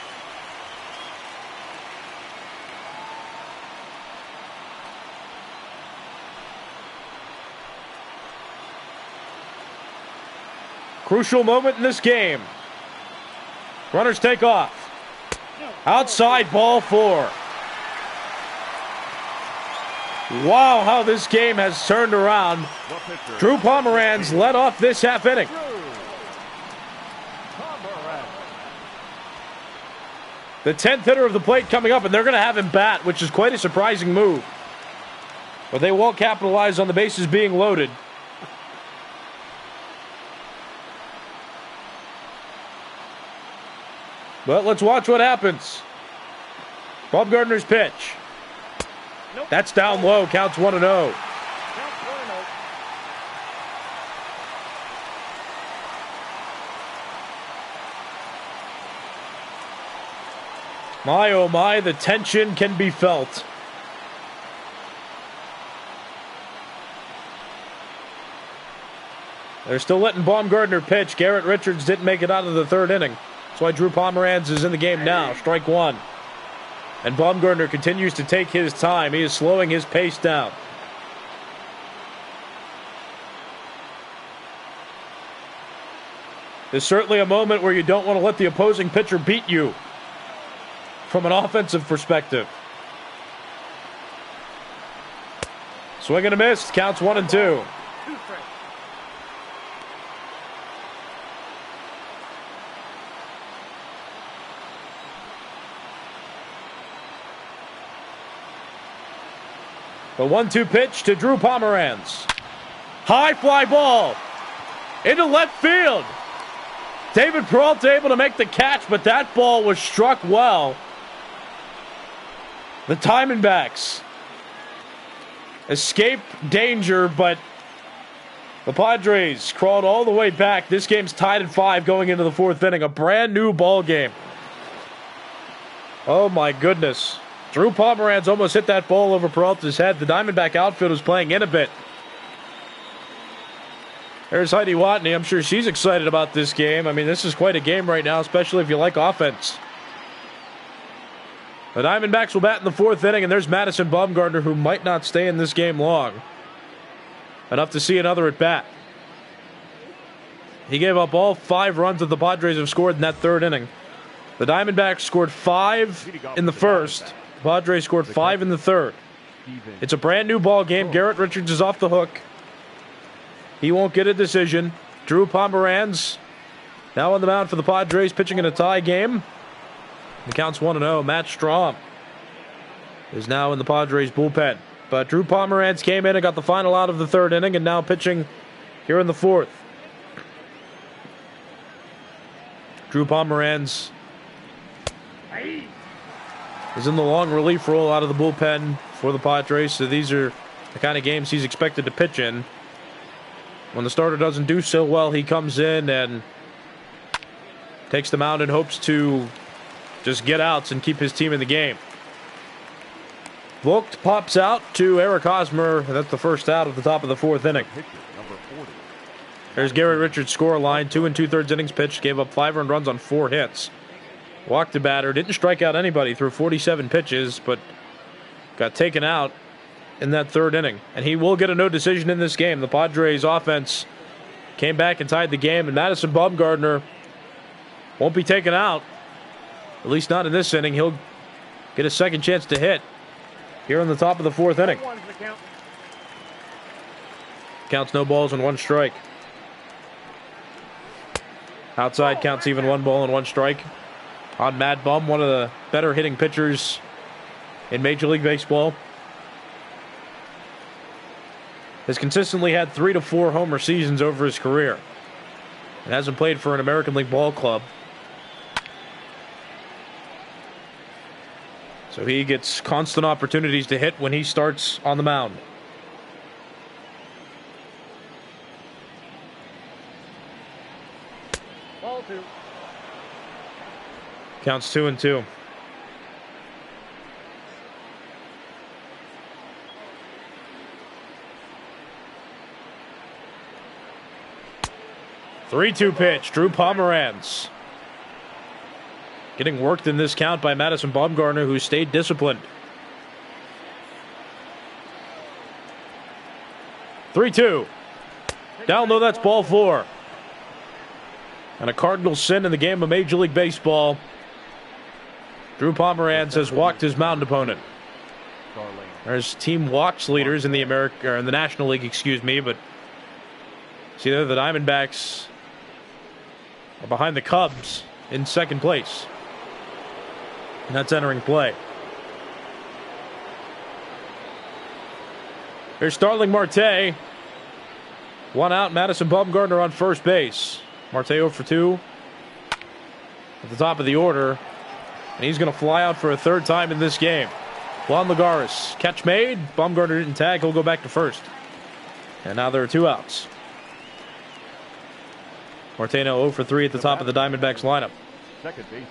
Crucial moment in this game. Runners take off. Outside, ball 4. Wow, how this game has turned around. Drew Pomeranz led off this half inning. The 10th hitter of the plate coming up, and they're going to have him bat, which is quite a surprising move. But they won't capitalize on the bases being loaded. But let's watch what happens. Bumgarner's pitch. That's down low. Counts 1-0. My, oh my, the tension can be felt. They're still letting Baumgartner pitch. Garrett Richards didn't make it out of the third inning. That's why Drew Pomeranz is in the game now. Strike one. And Baumgartner continues to take his time. He is slowing his pace down. There's certainly a moment where you don't want to let the opposing pitcher beat you from an offensive perspective. Swing and a miss. Counts 1-2. 2 strikes. The 1-2 pitch to Drew Pomeranz. High fly ball into left field. David Peralta able to make the catch, but that ball was struck well. The Diamondbacks escape danger, but the Padres crawled all the way back. This game's tied at 5 going into the 4th inning. A brand new ball game. Oh my goodness. Drew Pomeranz almost hit that ball over Peralta's head. The Diamondback outfield was playing in a bit. There's Heidi Watney. I'm sure she's excited about this game. I mean, this is quite a game right now, especially if you like offense. The Diamondbacks will bat in the 4th inning, and there's Madison Bumgarner, who might not stay in this game long. Enough to see another at bat. He gave up all 5 runs that the Padres have scored in that 3rd inning. The Diamondbacks scored 5 in the 1st. The Padres scored 5 in the 3rd. It's a brand new ball game. Garrett Richards is off the hook. He won't get a decision. Drew Pomeranz now on the mound for the Padres, pitching in a tie game. The count's 1-0. Matt Strom is now in the Padres bullpen. But Drew Pomeranz came in and got the final out of the 3rd inning, and now pitching here in the 4th. Drew Pomeranz is in the long relief role out of the bullpen for the Padres, so these are the kind of games he's expected to pitch in. When the starter doesn't do so well, he comes in and takes the mound and hopes to just get outs and keep his team in the game. Vogt pops out to Eric Hosmer, and that's the first out at the top of the 4th inning. There's Garrett Richards' score line. 2 2/3 innings pitched, gave up 5 earned runs on 4 hits. Walked the batter, didn't strike out anybody through 47 pitches, but got taken out in that 3rd inning. And he will get a no decision in this game. The Padres offense came back and tied the game, and Madison Bumgarner won't be taken out, at least not in this inning. He'll get a second chance to hit here on the top of the 4th inning. Counts no balls and 1 strike. Outside counts even 1 ball and 1 strike on Mad Bum, one of the better hitting pitchers in Major League Baseball. Has consistently had 3 to 4 homer seasons over his career and hasn't played for an American League ball club. So he gets constant opportunities to hit when he starts on the mound. Ball 2. Counts 2-2. Three-two pitch. Drew Pomeranz getting worked in this count by Madison Bumgarner, who stayed disciplined. 3-2. Down low, that's ball 4. And a cardinal sin in the game of Major League Baseball. Drew Pomeranz has walked his mound opponent. There's team walks leaders in the National League, but see there, the Diamondbacks are behind the Cubs in 2nd place. And that's entering play. Here's Starling Marte. 1 out, Madison Bumgarner on first base. Marte 0 for 2 at the top of the order. And he's going to fly out for a 3rd time in this game. Juan Lagares, catch made. Bumgarner didn't tag. He'll go back to first. And now there are 2 outs. Martino 0 for 3 at the top of the Diamondbacks lineup. Second base.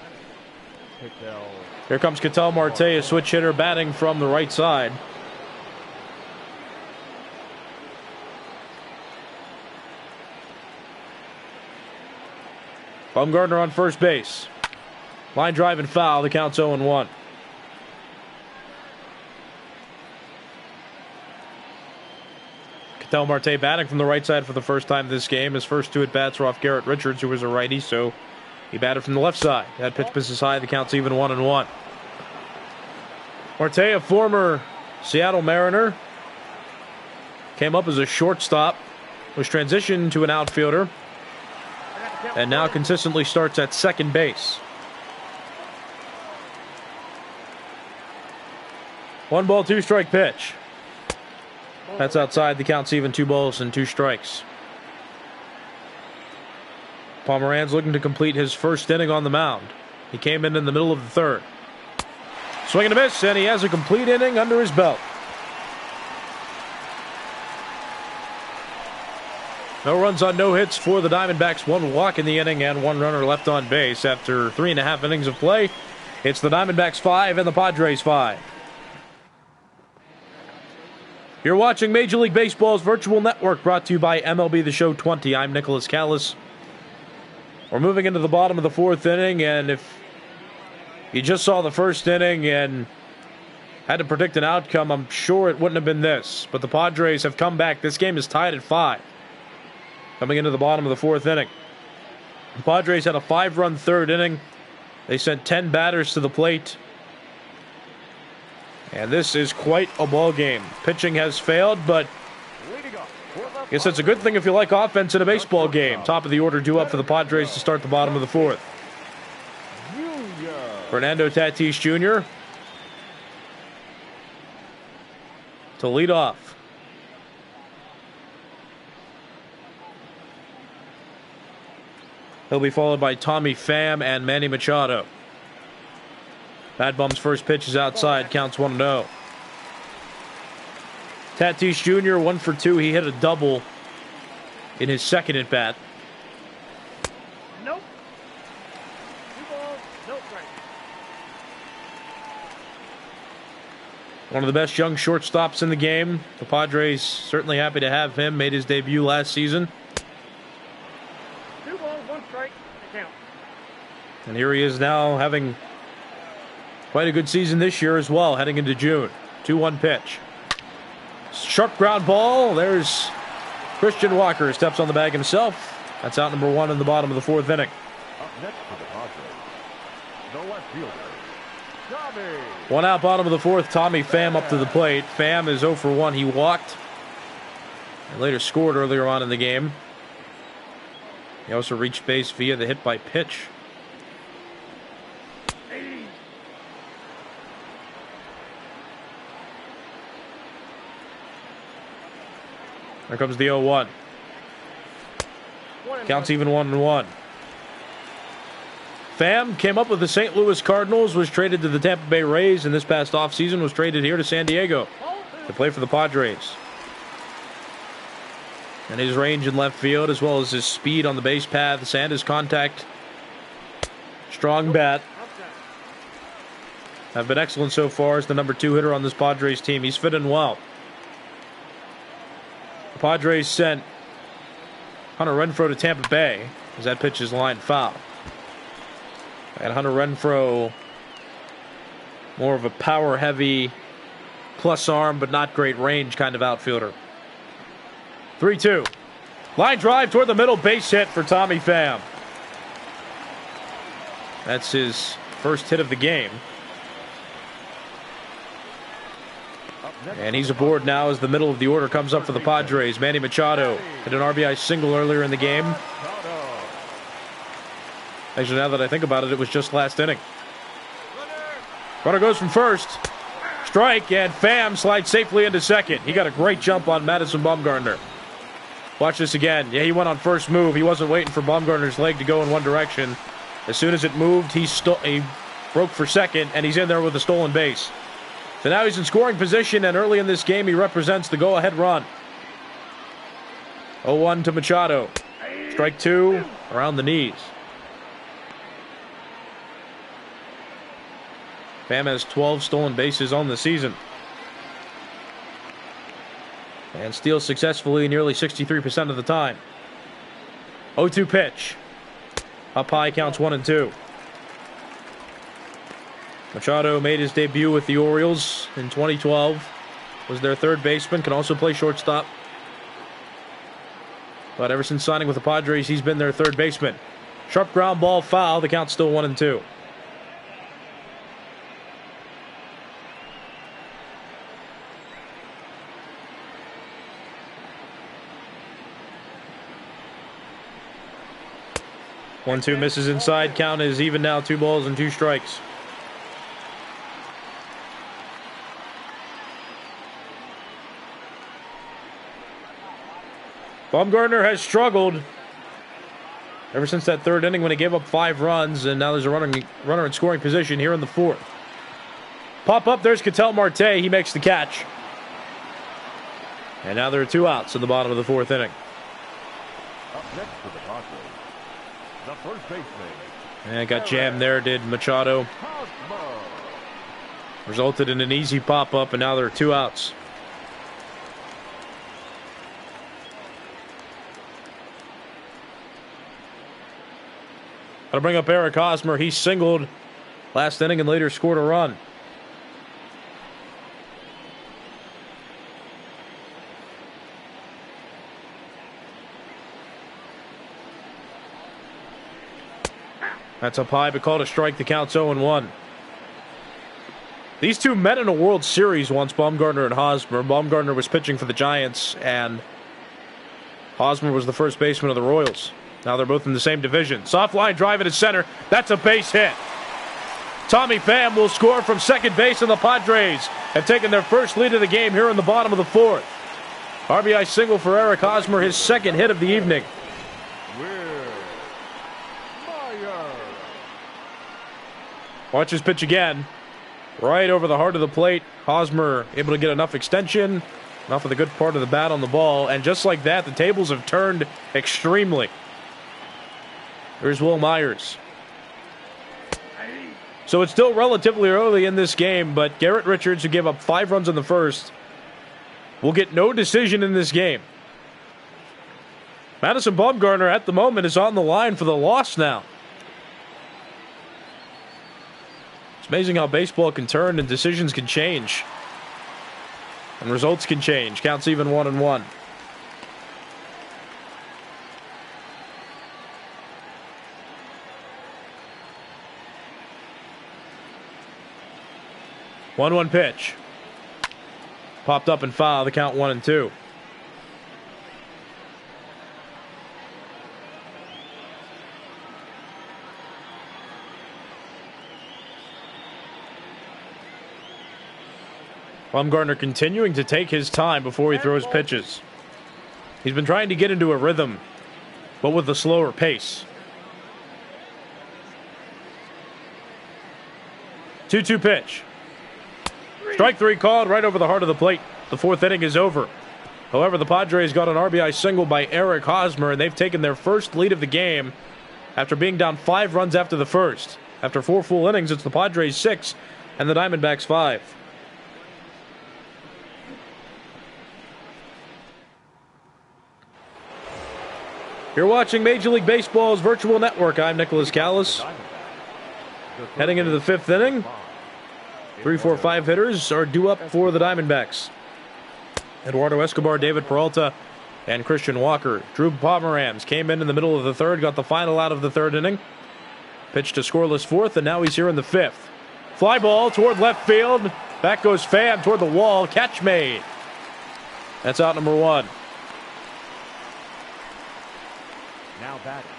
Here comes Ketel Marte, a switch hitter batting from the right side. Bumgarner on first base. Line drive and foul. The count's 0-1. Ketel Marte batting from the right side for the first time this game. His first 2 at-bats were off Garrett Richards, who was a righty, so he batted from the left side. That pitch misses high. The count's even 1-1. Marte, a former Seattle Mariner, came up as a shortstop, was transitioned to an outfielder, and now consistently starts at second base. 1 ball, 2 strike pitch. That's outside. The count's even. 2 balls and 2 strikes. Pomeranz looking to complete his first inning on the mound. He came in the middle of the 3rd. Swing and a miss, and he has a complete inning under his belt. No runs on no hits for the Diamondbacks. 1 walk in the inning and 1 runner left on base after 3.5 innings of play. It's the Diamondbacks 5 and the Padres 5. You're watching Major League Baseball's virtual network, brought to you by MLB The Show 20. I'm Nicholas Callis. We're moving into the bottom of the 4th inning, and if you just saw the first inning and had to predict an outcome, I'm sure it wouldn't have been this. But the Padres have come back. This game is tied at 5. Coming into the bottom of the 4th inning. The Padres had a 5-run 3rd inning. They sent 10 batters to the plate. And this is quite a ball game. Pitching has failed, but I guess that's a good thing if you like offense in a baseball game. Top of the order due up for the Padres to start the bottom of the 4th. Fernando Tatis Jr. to lead off. He'll be followed by Tommy Pham and Manny Machado. Bad Bum's first pitch is outside, counts 1-0. Tatis Jr. 1 for 2. He hit a double in his second at bat. Nope. 2 balls, no strike. One of the best young shortstops in the game. The Padres certainly happy to have him. Made his debut last season. 2 balls, 1 strike. The count. And here he is now, having quite a good season this year as well, heading into June. 2-1 pitch. Sharp ground ball. There's Christian Walker. Steps on the bag himself. That's out number 1 in the bottom of the 4th inning. Up next for the Padres, the left fielder, Tommy. 1 out, bottom of the 4th. Tommy Pham up to the plate. Pham is 0 for 1. He walked and later scored earlier on in the game. He also reached base via the hit by pitch. There comes the 0-1. Counts even 1-1. Pham came up with the St. Louis Cardinals, was traded to the Tampa Bay Rays, and this past offseason was traded here to San Diego to play for the Padres. And his range in left field, as well as his speed on the base paths and his contact, strong bat, have been excellent so far as the number 2 hitter on this Padres team. He's fit in well. The Padres sent Hunter Renfroe to Tampa Bay as that pitch is lined foul. And Hunter Renfroe, more of a power-heavy, plus arm, but not great range kind of outfielder. 3-2. Line drive toward the middle, base hit for Tommy Pham. That's his first hit of the game. And he's aboard now as the middle of the order comes up for the Padres. Manny Machado hit an RBI single earlier in the game. Actually, now that I think about it, it was just last inning. Runner goes from first. Strike, and Pham slides safely into second. He got a great jump on Madison Bumgarner. Watch this again. Yeah, he went on first move. He wasn't waiting for Bumgarner's leg to go in one direction. As soon as it moved, he broke for second, and he's in there with a stolen base. So now he's in scoring position, and early in this game, he represents the go-ahead run. 0-1 to Machado. Strike 2 around the knees. Pham has 12 stolen bases on the season. And steals successfully nearly 63% of the time. 0-2 pitch. Up high, counts 1-2. Machado made his debut with the Orioles in 2012. Was their third baseman, can also play shortstop. But ever since signing with the Padres, he's been their third baseman. Sharp ground ball foul, the count's still 1-2. One, two misses inside. Count is even now, 2 balls and 2 strikes. Bumgarner has struggled ever since that third inning when he gave up 5 runs, and now there's a runner in scoring position here in the 4th. Pop up, there's Ketel Marte. He makes the catch. And now there are 2 outs in the bottom of the 4th inning. Up next for the Padres, the first baseman. And got jammed there, did Machado. Hosmer. Resulted in an easy pop-up, and now there are 2 outs. I'll bring up Eric Hosmer. He singled last inning and later scored a run. That's up high, but called a strike. The count's 0-1. These two met in a World Series once, Bumgarner and Hosmer. Bumgarner was pitching for the Giants, and Hosmer was the first baseman of the Royals. Now they're both in the same division. Soft line drive into center. That's a base hit. Tommy Pham will score from second base, and the Padres have taken their first lead of the game here in the bottom of the 4th. RBI single for Eric Hosmer, his second hit of the evening. Watch his pitch again. Right over the heart of the plate. Hosmer able to get enough extension, enough of the good part of the bat on the ball, and just like that, the tables have turned extremely. There's Will Myers. So it's still relatively early in this game, but Garrett Richards, who gave up 5 runs in the first, will get no decision in this game. Madison Bumgarner at the moment is on the line for the loss now. It's amazing how baseball can turn and decisions can change. And results can change. Counts even 1-1. One pitch. Popped up and foul. The count 1-2. Bumgarner continuing to take his time before he throws pitches. He's been trying to get into a rhythm, but with a slower pace. 2-2 pitch. Strike 3 called right over the heart of the plate. The 4th inning is over. However, the Padres got an RBI single by Eric Hosmer, and they've taken their first lead of the game after being down 5 runs after the first. After 4 full innings, it's the Padres 6 and the Diamondbacks 5. You're watching Major League Baseball's virtual network. I'm Nicholas Callis. Heading into the 5th inning. 3, 4, 5 hitters are due up for the Diamondbacks. Eduardo Escobar, David Peralta, and Christian Walker. Drew Pomeranz came in the middle of the 3rd, got the final out of the 3rd inning. Pitched a scoreless 4th, and now he's here in the 5th. Fly ball toward left field. Back goes Pham toward the wall. Catch made. That's out number 1. Now batting,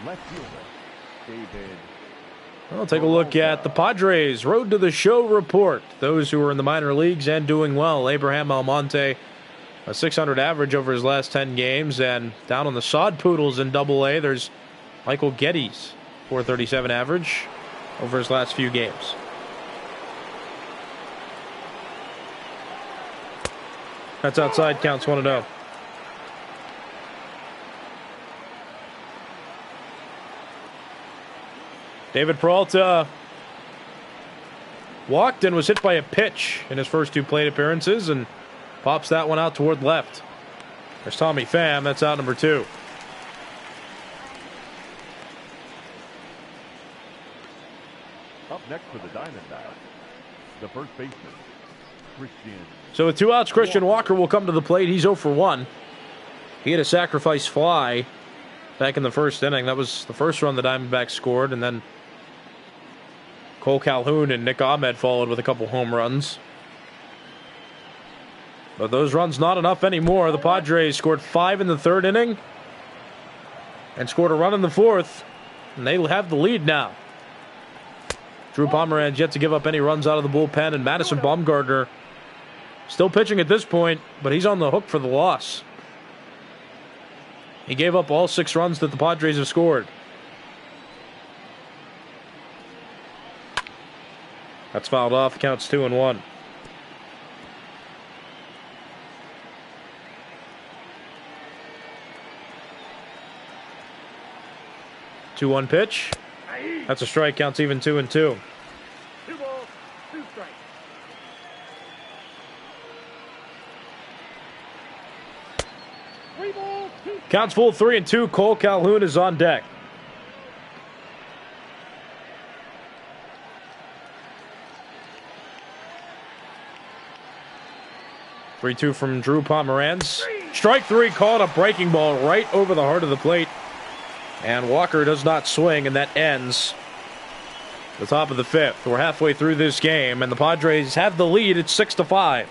left fielder, David. We'll take a look at the Padres' Road to the Show report. Those who are in the minor leagues and doing well. Abraham Almonte, a .600 average over his last 10 games. And down on the Sod Poodles in Double-A, there's Michael Geddes, .437 average over his last few games. That's outside, counts 1-0. David Peralta walked and was hit by a pitch in his first 2 plate appearances and pops that one out toward left. There's Tommy Pham. That's out number 2. Up next for the Diamondbacks, the first baseman, Christian. So with 2 outs, Christian Walker will come to the plate. He's 0 for 1. He had a sacrifice fly back in the first inning. That was the first run the Diamondbacks scored, and then Cole Calhoun and Nick Ahmed followed with a couple home runs. But those runs not enough anymore. The Padres scored 5 in the third inning and scored a run in the fourth, and they have the lead now. Drew Pomeranz yet to give up any runs out of the bullpen, and Madison Bumgarner still pitching at this point, but he's on the hook for the loss. He gave up all 6 runs that the Padres have scored. That's fouled off. Counts 2-1. Two one pitch. That's a strike. Counts even 2-2. 2 balls, 2 strikes. Counts full 3-2. Cole Calhoun is on deck. Three two from Drew Pomeranz. Strike 3 called, a breaking ball right over the heart of the plate. And Walker does not swing, and that ends the top of the 5th. We're halfway through this game, and the Padres have the lead at 6-5.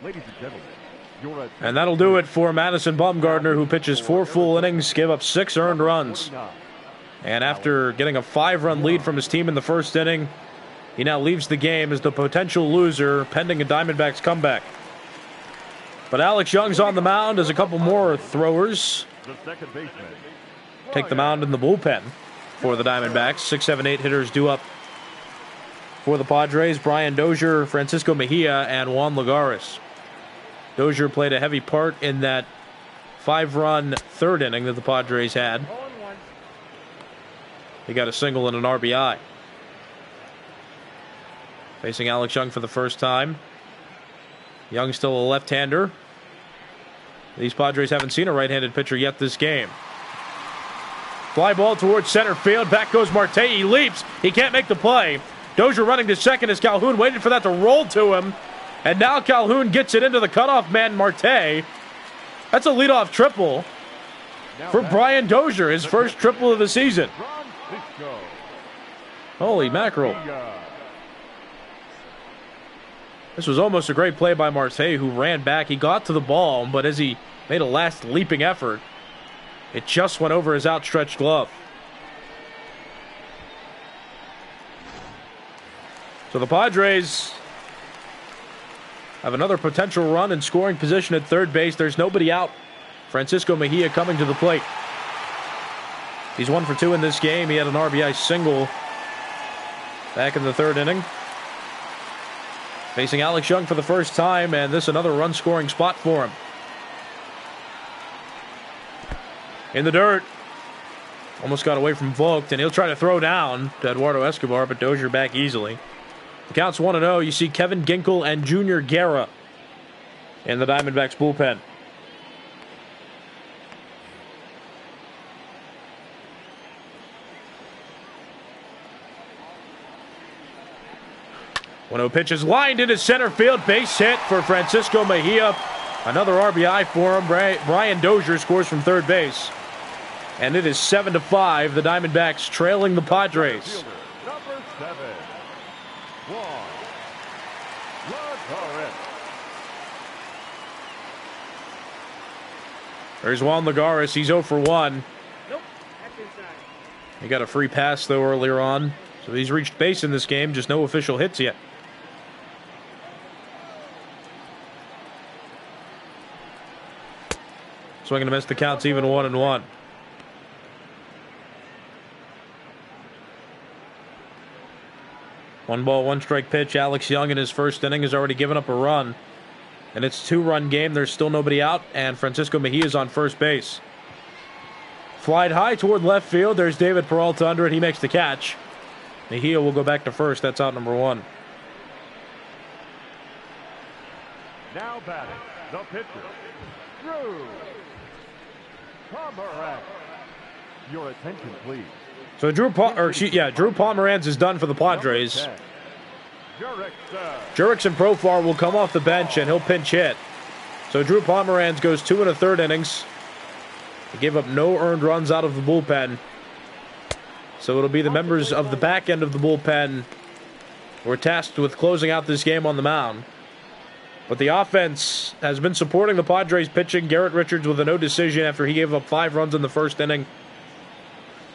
Ladies and gentlemen, And that'll do it for Madison Bumgarner, who pitches 4 full innings, gave up 6 earned runs. And after getting a 5-run lead from his team in the first inning, he now leaves the game as the potential loser, pending a Diamondbacks comeback. But Alex Young's on the mound as a couple more throwers the second baseman, take the mound in the bullpen for the Diamondbacks. 6, 7, 8 hitters due up for the Padres. Brian Dozier, Francisco Mejia, and Juan Lagares. Dozier played a heavy part in that 5-run third inning that the Padres had. He got a single and an RBI. Facing Alex Young for the first time. Young still a left-hander. These Padres haven't seen a right-handed pitcher yet this game. Fly ball towards center field. Back goes Marte. He leaps. He can't make the play. Dozier running to second as Calhoun waited for that to roll to him. And now Calhoun gets it into the cutoff man, Marte. That's a leadoff triple for Brian Dozier, his first triple of the season. Holy mackerel. This was almost a great play by Marte, who ran back. He got to the ball, but as he made a last leaping effort, it just went over his outstretched glove. So the Padres have another potential run in scoring position at third base. There's nobody out. Francisco Mejia coming to the plate. He's 1 for 2 in this game. He had an RBI single back in the third inning. Facing Alex Young for the first time, and this another run-scoring spot for him. In the dirt. Almost got away from Vogt, and he'll try to throw down to Eduardo Escobar, but Dozier back easily. The count's 1-0. You see Kevin Ginkel and Junior Guerra in the Diamondbacks bullpen. One pitch is lined into center field. Base hit for Francisco Mejia. Another RBI for him. Brian Dozier scores from third base. And it is 7-5. The Diamondbacks trailing the Padres. number 7, Juan Lagares. There's Juan Lagares. He's 0 for 1. Nope, that's inside. He got a free pass, though, earlier on. So he's reached base in this game. Just no official hits yet. Swing and a miss. The count's even 1-1. One ball, one strike pitch. Alex Young in his first inning has already given up a run. And it's a 2-run game. There's still nobody out. And Francisco Mejia is on first base. Flied high toward left field. There's David Peralta under it. He makes the catch. Mejia will go back to first. That's out number 1. Now batting, the pitcher, Drew Pomeranz. Your attention, please. So Drew Pomeranz is done for the Padres. Jurickson Profar will come off the bench and he'll pinch hit. So Drew Pomeranz goes 2 1/3 innings. He gave up no earned runs out of the bullpen. So it'll be the members of the back end of the bullpen who are tasked with closing out this game on the mound. But the offense has been supporting the Padres pitching. Garrett Richards with a no decision after he gave up 5 runs in the first inning.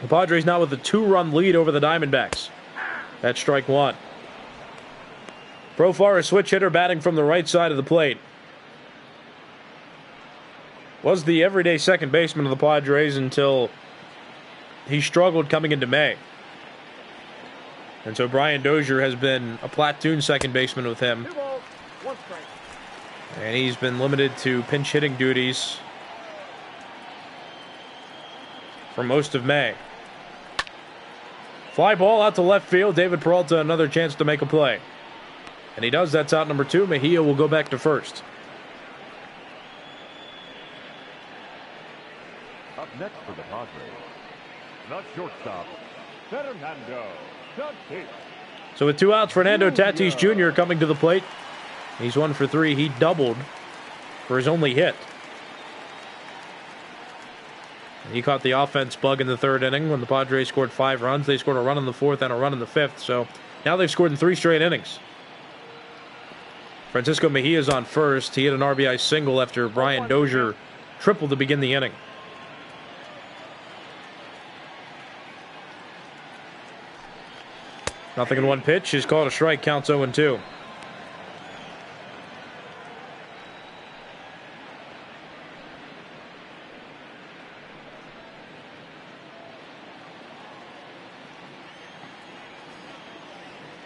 The Padres now with a 2-run lead over the Diamondbacks. That's strike 1. Profar, a switch hitter, batting from the right side of the plate. Was the everyday second baseman of the Padres until he struggled coming into May. And so Brian Dozier has been a platoon second baseman with him. 2 balls, 1 strike. And he's been limited to pinch hitting duties for most of May. Fly ball out to left field. David Peralta, another chance to make a play. And he does. That's out number 2. Mejia will go back to first. Up next for the Padres, the shortstop, Fernando Tatis. So with 2 outs, Fernando Tatis Jr. coming to the plate. He's 1 for 3. He doubled for his only hit. He caught the offense bug in the 3rd inning when the Padres scored 5 runs. They scored a run in the 4th and a run in the 5th. So now they've scored in 3 straight innings. Francisco Mejia is on first. He hit an RBI single after Brian Dozier tripled to begin the inning. Nothing in 1 pitch. He's called a strike. Counts 0-2.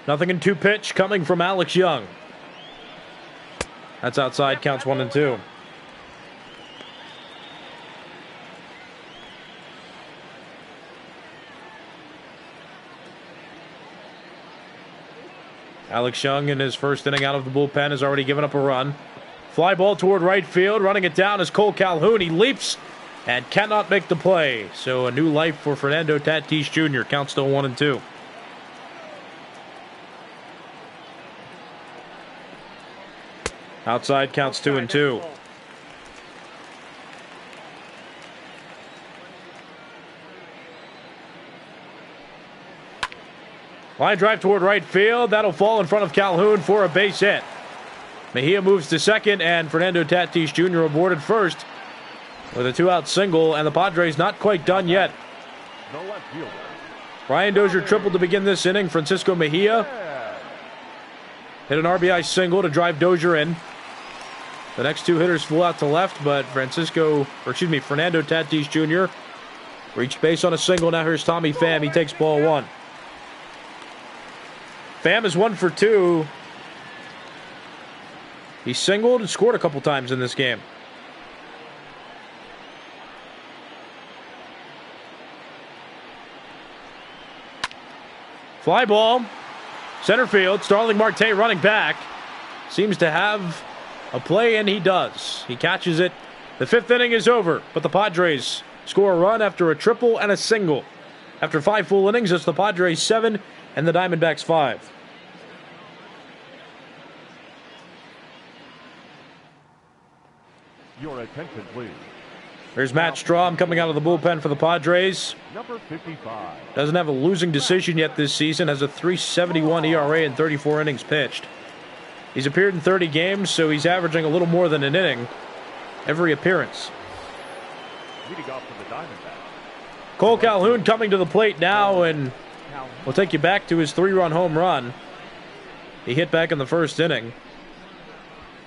Nothing in 2 pitch coming from Alex Young. That's outside. Counts 1-2. Alex Young in his first inning out of the bullpen has already given up a run. Fly ball toward right field. Running it down is Cole Calhoun. He leaps and cannot make the play. So a new life for Fernando Tatis Jr. Counts still 1-2. Outside, counts 2-2. Line drive toward right field. That'll fall in front of Calhoun for a base hit. Mejia moves to second, and Fernando Tatis Jr. aboarded first with a 2-out single, and the Padres not quite done yet. No left fielder. Brian Dozier tripled to begin this inning. Francisco Mejia hit an RBI single to drive Dozier in. The next 2 hitters flew out to left, but Fernando Tatis Jr. reached base on a single. Now here's Tommy Pham. He takes ball 1. Pham is 1 for 2. He singled and scored a couple times in this game. Fly ball. Center field. Starling Marte running back. Seems to have a play, and he does. He catches it. The 5th inning is over, but the Padres score a run after a triple and a single. After 5 full innings, it's the Padres 7 and the Diamondbacks 5. Your attention, please. There's Matt Strahm coming out of the bullpen for the Padres. Number 55. Doesn't have a losing decision yet this season. Has a 3.71 ERA in 34 innings pitched. He's appeared in 30 games, so he's averaging a little more than an inning every appearance. Leading off for the Diamondbacks. Cole Calhoun coming to the plate now, and we'll take you back to his 3-run home run. He hit back in the first inning.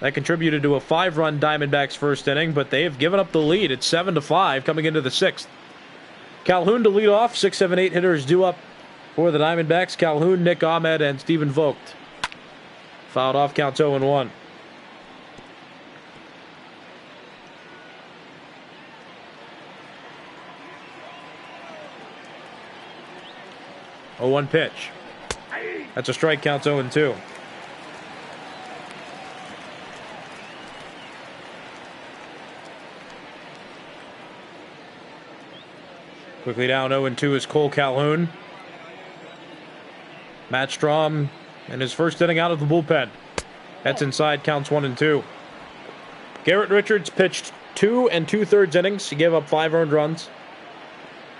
That contributed to a 5-run Diamondbacks first inning, but they have given up the lead. It's 7-5 coming into the 6th. Calhoun to lead off. 6, 7, 8 hitters due up for the Diamondbacks. Calhoun, Nick Ahmed, and Stephen Vogt. Fouled off, counts 0-1. Oh, 1 pitch. That's a strike, counts 0-2. Quickly down 0-2 is Cole Calhoun. Matt Strahm in his first inning out of the bullpen. That's inside, counts 1-2. Garrett Richards pitched 2 2/3 innings. He gave up 5 earned runs.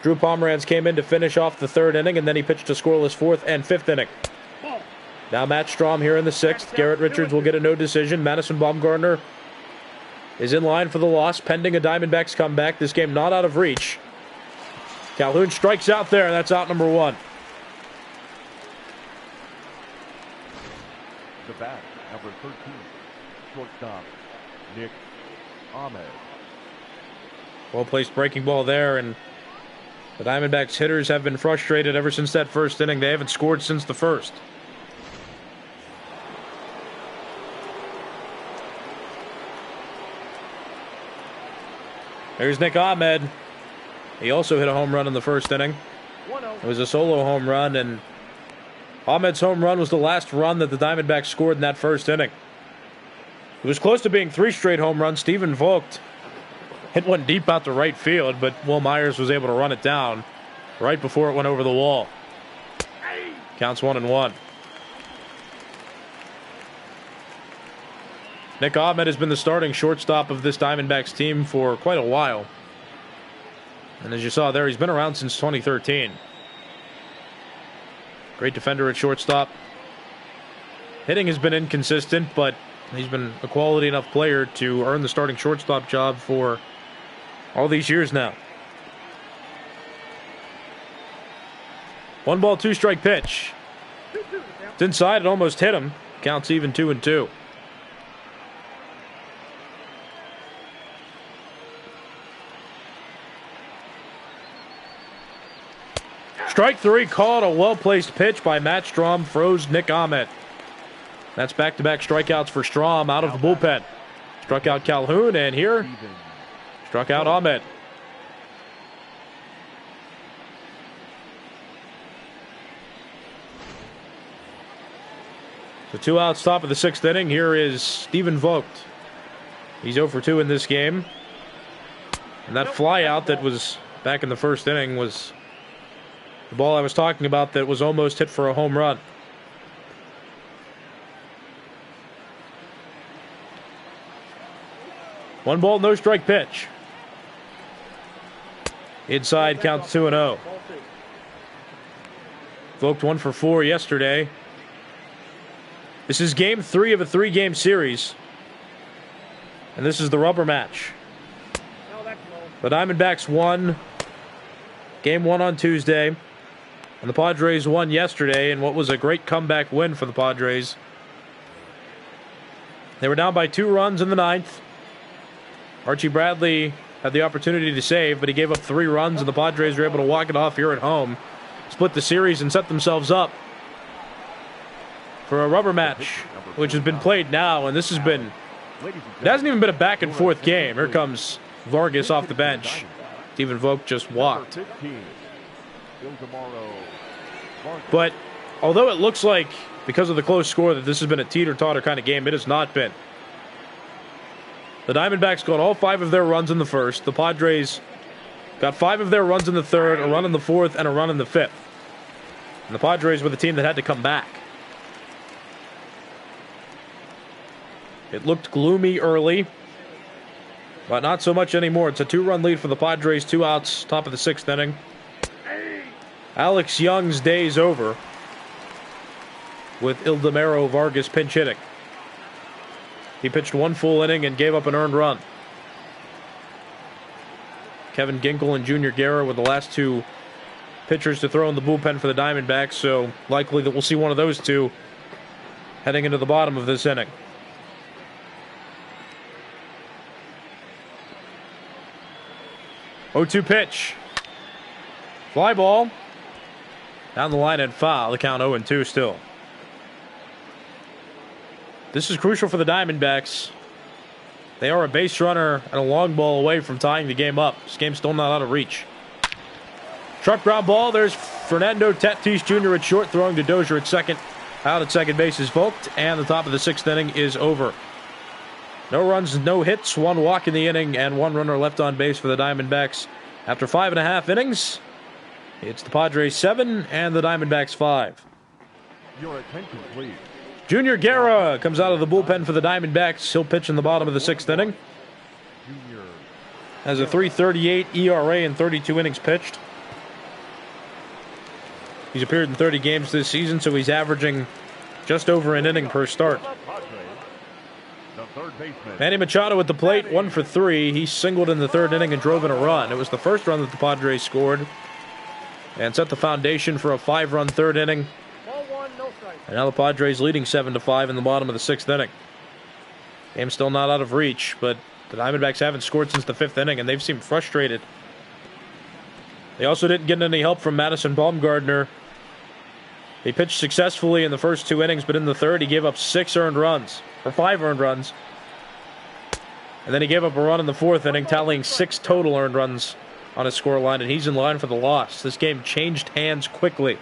Drew Pomeranz came in to finish off the 3rd inning, and then he pitched a scoreless 4th and 5th inning. Now Matt Strahm here in the 6th. Garrett Richards will get a no decision. Madison Bumgarner is in line for the loss, pending a Diamondbacks comeback. This game not out of reach. Calhoun strikes out there, and that's out number 1. The bat, number 13, shortstop, Nick Ahmed. Well-placed breaking ball there, and the Diamondbacks hitters have been frustrated ever since that 1st inning. They haven't scored since the 1st. There's Nick Ahmed. He also hit a home run in the 1st inning. It was a solo home run, and Ahmed's home run was the last run that the Diamondbacks scored in that 1st inning. It was close to being 3 straight home runs. Stephen Vogt hit one deep out to right field, but Will Myers was able to run it down right before it went over the wall. Counts 1-1. Nick Ahmed has been the starting shortstop of this Diamondbacks team for quite a while. And as you saw there, he's been around since 2013. Great defender at shortstop. Hitting has been inconsistent, but he's been a quality enough player to earn the starting shortstop job for all these years now. 1 ball, 2 strike pitch. It's inside, it almost hit him. Counts even 2-2. Strike 3 called. A well-placed pitch by Matt Strahm froze Nick Ahmed. That's back-to-back strikeouts for Strahm out of the bullpen. Struck out Calhoun, and here struck out Ahmed. So 2 outs, top of the 6th inning. Here is Stephen Vogt. He's 0 for 2 in this game. And that fly out that was back in the 1st inning was the ball I was talking about that was almost hit for a home run. One ball, no strike pitch. Inside, counts 2-0. Vogt 1 for 4 yesterday. This is game 3 of a 3-game series. And this is the rubber match. The Diamondbacks won game 1 on Tuesday. And the Padres won yesterday in what was a great comeback win for the Padres. They were down by 2 runs in the 9th. Archie Bradley had the opportunity to save, but he gave up 3 runs, and the Padres were able to walk it off here at home, split the series, and set themselves up for a rubber match, which has been played now, and this has been, it hasn't even been a back-and-forth game. Here comes Vargas off the bench. Stephen Vogt just walked. But although it looks like, because of the close score, that this has been a teeter-totter kind of game, it has not been. The Diamondbacks got all 5 of their runs in the 1st. The Padres got 5 of their runs in the 3rd, a run in the 4th, and a run in the 5th. And the Padres were the team that had to come back. It looked gloomy early, but not so much anymore. It's a 2-run lead for the Padres, 2 outs, top of the 6th inning. Alex Young's day's over with Ildemaro Vargas pinch hitting. He pitched 1 full inning and gave up an earned run. Kevin Ginkel and Junior Guerra were the last 2 pitchers to throw in the bullpen for the Diamondbacks, so likely that we'll see one of those 2 heading into the bottom of this inning. Oh, 2 pitch. Fly ball. Down the line and foul. The count 0-2 still. This is crucial for the Diamondbacks. They are a base runner and a long ball away from tying the game up. This game's still not out of reach. Truck ground ball. There's Fernando Tatis Jr. at short, throwing to Dozier at second. Out at second base is Vogt, and the top of the 6th inning is over. No runs, no hits, 1 walk in the inning, and 1 runner left on base for the Diamondbacks. After 5.5 innings, It's the Padres 7 and the Diamondbacks 5. Your attention, please. Junior Guerra comes out of the bullpen for the Diamondbacks. He'll pitch in the bottom of the 6th inning. Junior. Has a 3.38 ERA in 32 innings pitched. He's appeared in 30 games this season, so he's averaging just over an inning per start. The third baseman. Manny Machado at the plate, 1 for 3. He singled in the 3rd inning and drove in a run. It was the first run that the Padres scored and set the foundation for a 5-run 3rd inning. Ball one, no strike. And now the Padres leading 7-5 in the bottom of the 6th inning. Game's still not out of reach, but the Diamondbacks haven't scored since the 5th inning, and they've seemed frustrated. They also didn't get any help from Madison Bumgarner. He pitched successfully in the first 2 innings, but in the 3rd he gave up 5 earned runs. And then he gave up a run in the 4th inning, tallying 6 total earned runs on his scoreline, and he's in line for the loss. This game changed hands quickly.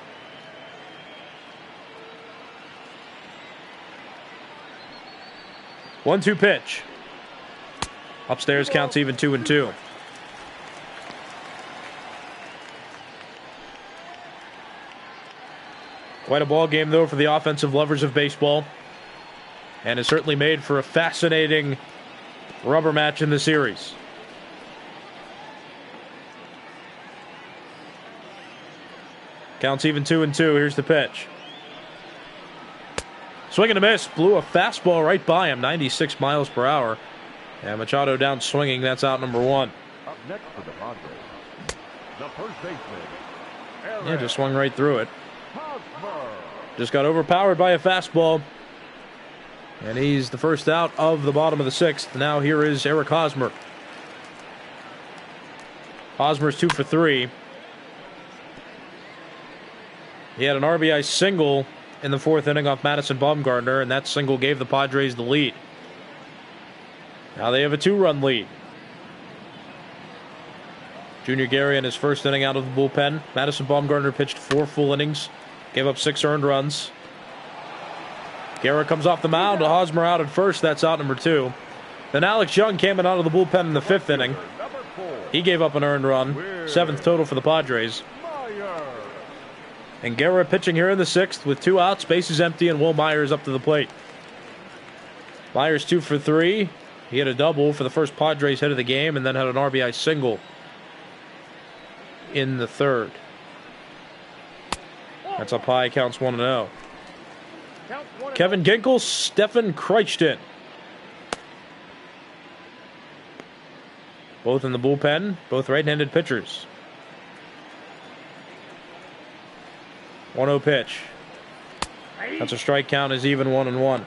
One-two pitch. Upstairs counts even 2-2. Quite a ball game, though, for the offensive lovers of baseball. And it's certainly made for a fascinating rubber match in the series. Counts even 2-2. Here's the pitch. Swing and a miss. Blew a fastball right by him, 96 miles per hour. And Machado down swinging. That's out number 1. Up next for the Padres. The first baseman. Yeah, just swung right through it. Hosmer. Just got overpowered by a fastball. And he's the first out of the bottom of the 6th. Now here is Eric Hosmer. Hosmer's 2 for 3. He had an RBI single in the 4th inning off Madison Bumgarner, and that single gave the Padres the lead. Now they have a 2-run lead. Junior Guerra in his 1st inning out of the bullpen. Madison Bumgarner pitched 4 full innings, gave up 6 earned runs. Guerra comes off the mound, Hosmer out at first, that's out number 2. Then Alex Young came in out of the bullpen in the 5th inning. He gave up an earned run, 7th total for the Padres. And Guerra pitching here in the 6th with 2 outs, bases empty, and Will Myers up to the plate. Myers 2 for 3. He had a double for the first Padres hit of the game, and then had an RBI single in the 3rd. That's up high, counts 1-0. Kevin Ginkel, Stefan Krichton. Both in the bullpen, both right-handed pitchers. 1-0 pitch. That's a strike count, is even 1-1.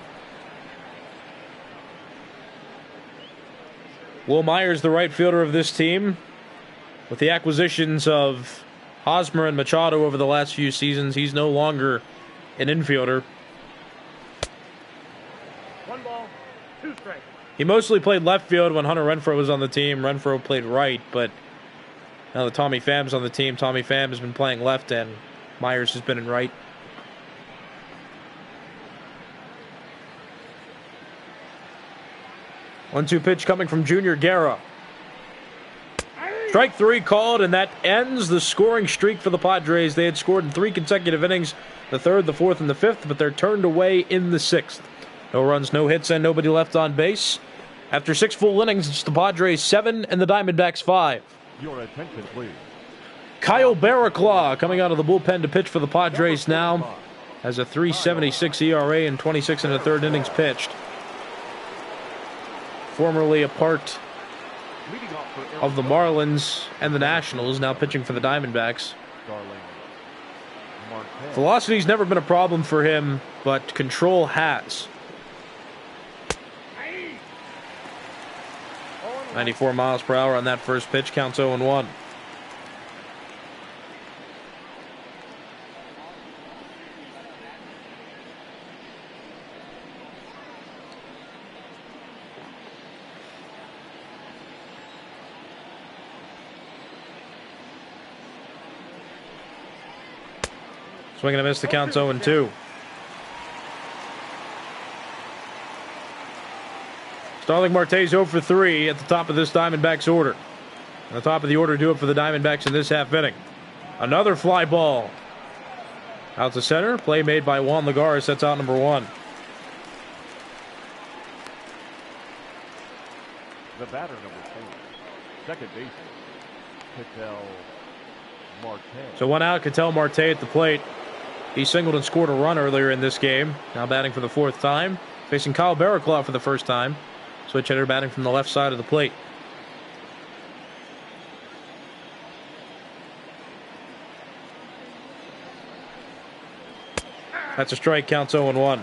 Will Myers, the right fielder of this team. With the acquisitions of Hosmer and Machado over the last few seasons, he's no longer an infielder. 1 ball, 2 strikes. He mostly played left field when Hunter Renfroe was on the team. Renfroe played right, but now that Tommy Pham's on the team, Tommy Pham has been playing left and Myers has been in right. One-two pitch coming from Junior Guerra. Strike 3 called, and that ends the scoring streak for the Padres. They had scored in 3 consecutive innings, the 3rd, the 4th, and the 5th, but they're turned away in the 6th. No runs, no hits, and nobody left on base. After 6 full innings, it's the Padres 7 and the Diamondbacks 5. Your attention, please. Kyle Barraclough coming out of the bullpen to pitch for the Padres now. Has a 3.76 ERA in 26 1/3 innings pitched. Formerly a part of the Marlins and the Nationals, now pitching for the Diamondbacks. Velocity's never been a problem for him, but control has. 94 miles per hour on that first pitch, counts 0-1. Swing and a miss, the count's 0-2. Starling Marte's 0 for 3 at the top of this Diamondbacks order. And the top of the order do it for the Diamondbacks in this half inning. Another fly ball. Out to center. Play made by Juan Lagares. Sets out number 1. The batter, number 4, second baseman, Ketel Marte. So 1 out. Ketel Marte at the plate. He singled and scored a run earlier in this game. Now batting for the 4th time. Facing Kyle Barraclough for the first time. Switch hitter batting from the left side of the plate. That's a strike. Counts 0-1.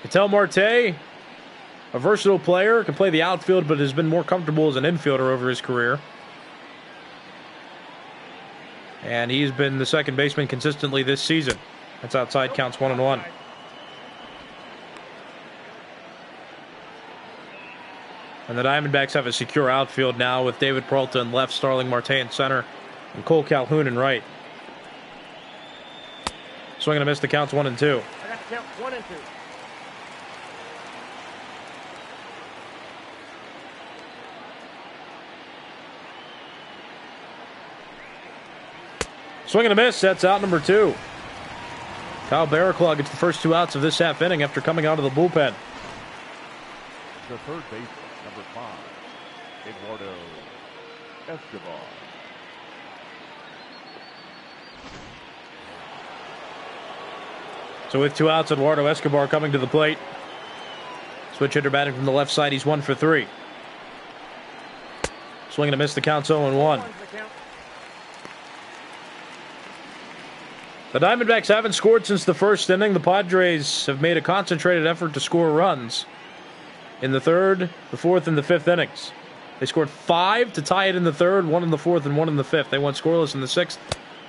Ketel Marte, a versatile player, can play the outfield, but has been more comfortable as an infielder over his career. And he's been the second baseman consistently this season. That's outside. Counts 1-1. And the Diamondbacks have a secure outfield now with David Peralta in left, Starling Marte in center, and Cole Calhoun in right. Swing and a miss. The counts 1-2. I got to count 1 and 2. Swing and a miss. That's out number 2. Kyle Barraclough gets the first 2 outs of this half inning after coming out of the bullpen. The third baseman, number 5, Eduardo Escobar. So with 2 outs, Eduardo Escobar coming to the plate. Switch hitter batting from the left side. He's 1 for 3. Swing and a miss. The count's 0-1. The Diamondbacks haven't scored since the first inning. The Padres have made a concentrated effort to score runs in the 3rd, the 4th, and the 5th innings. They scored 5 to tie it in the 3rd, 1 in the 4th, and 1 in the 5th. They went scoreless in the 6th,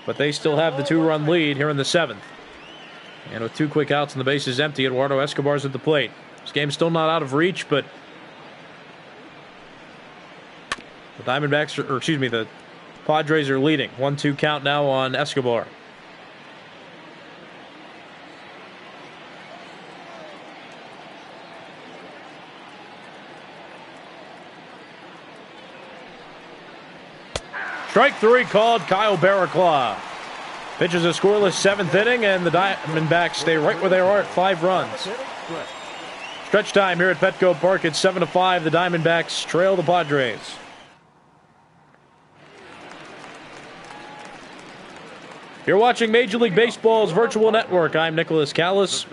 but they still have the 2-run lead here in the 7th. And with 2 quick outs and the bases empty, Eduardo Escobar's at the plate. This game's still not out of reach, but the the Padres are leading. 1-2 count now on Escobar. Strike 3 called. Kyle Barraclough pitches a scoreless 7th inning, and the Diamondbacks stay right where they are at 5 runs. Stretch time here at Petco Park. It's 7-5. The Diamondbacks trail the Padres. You're watching Major League Baseball's virtual network. I'm Nicholas Callis.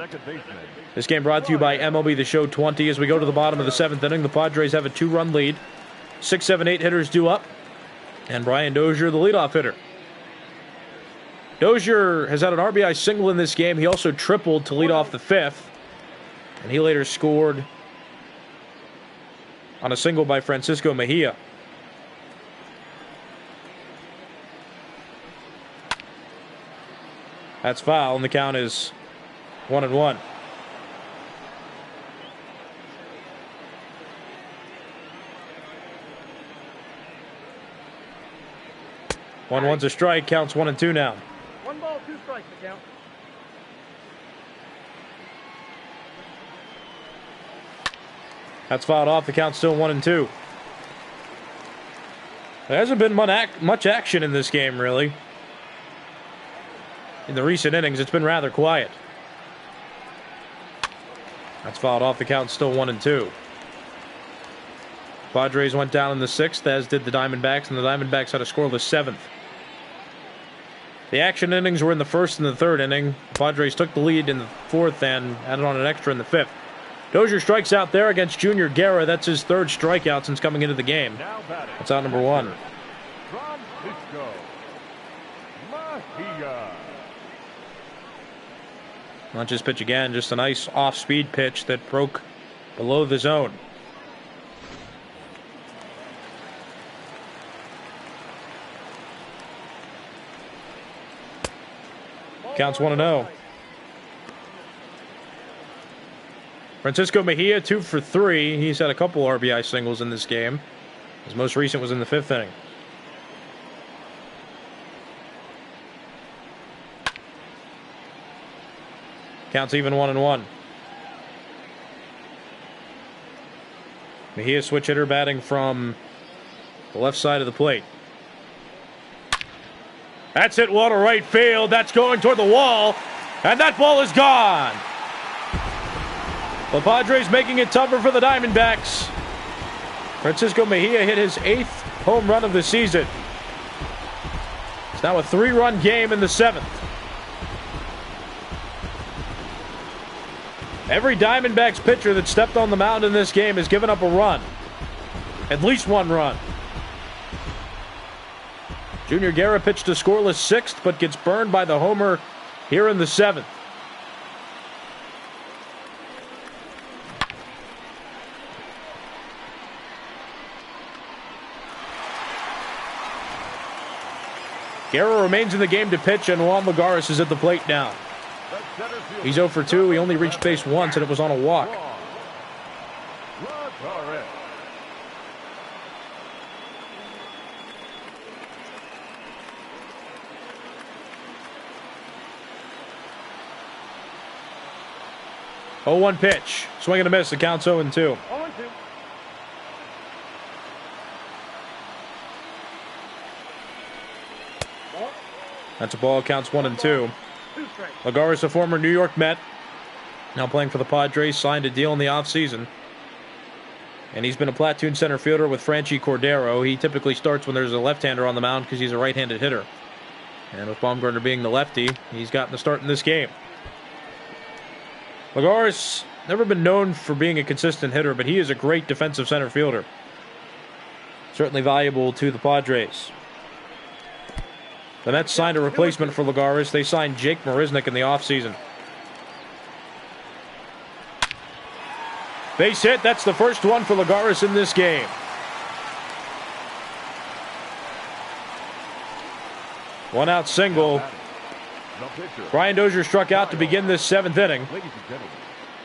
This game brought to you by MLB The Show 20. As we go to the bottom of the 7th inning, the Padres have a 2-run lead. 6, 7, 8 hitters due up. And Brian Dozier, the leadoff hitter. Dozier has had an RBI single in this game. He also tripled to lead off the 5th. And he later scored on a single by Francisco Mejia. That's foul, and the count is 1-1. One's a strike. Counts 1-2 now. 1 ball, 2 strikes to count. That's fouled off. The count's still 1-2. There hasn't been much action in this game, really. In the recent innings, it's been rather quiet. That's fouled off. The count's still 1-2. Padres went down in the 6th, as did the Diamondbacks, and the Diamondbacks had a scoreless 7th. The action innings were in the 1st and the 3rd inning. The Padres took the lead in the 4th and added on an extra in the 5th. Dozier strikes out there against Junior Guerra. That's his 3rd strikeout since coming into the game. That's out number 1. Francisco Mejia. Lunch's pitch again, just a nice off-speed pitch that broke below the zone. Counts 1-0. Francisco Mejia, 2 for 3. He's had a couple RBI singles in this game. His most recent was in the 5th inning. Counts even 1-1. Mejia switch hitter batting from the left side of the plate. That's hit well to right field. That's going toward the wall. And that ball is gone. The Padres making it tougher for the Diamondbacks. Francisco Mejia hit his 8th home run of the season. It's now a 3-run game in the 7th. Every Diamondbacks pitcher that stepped on the mound in this game has given up a run. At least one run. Junior Guerra pitched a scoreless 6th, but gets burned by the homer here in the 7th. Guerra remains in the game to pitch, and Juan Lagares is at the plate now. He's 0 for 2. He only reached base once, and it was on a walk. Oh, 1 pitch. Swing and a miss. The count's 0 and 2. 0 and 2. That's a ball. Counts 1 and 2. 2 strikes. Lagares, a former New York Met, now playing for the Padres, signed a deal in the offseason. And he's been a platoon center fielder with Franchi Cordero. He typically starts when there's a left-hander on the mound because he's a right-handed hitter. And with Baumgartner being the lefty, he's gotten the start in this game. Lagares never been known for being a consistent hitter, but he is a great defensive center fielder. Certainly valuable to the Padres. The Mets signed a replacement for Lagares. They signed Jake Marisnick in the offseason. Base hit. That's the first one for Lagares in this game. One out single. Brian Dozier struck out to begin this 7th inning.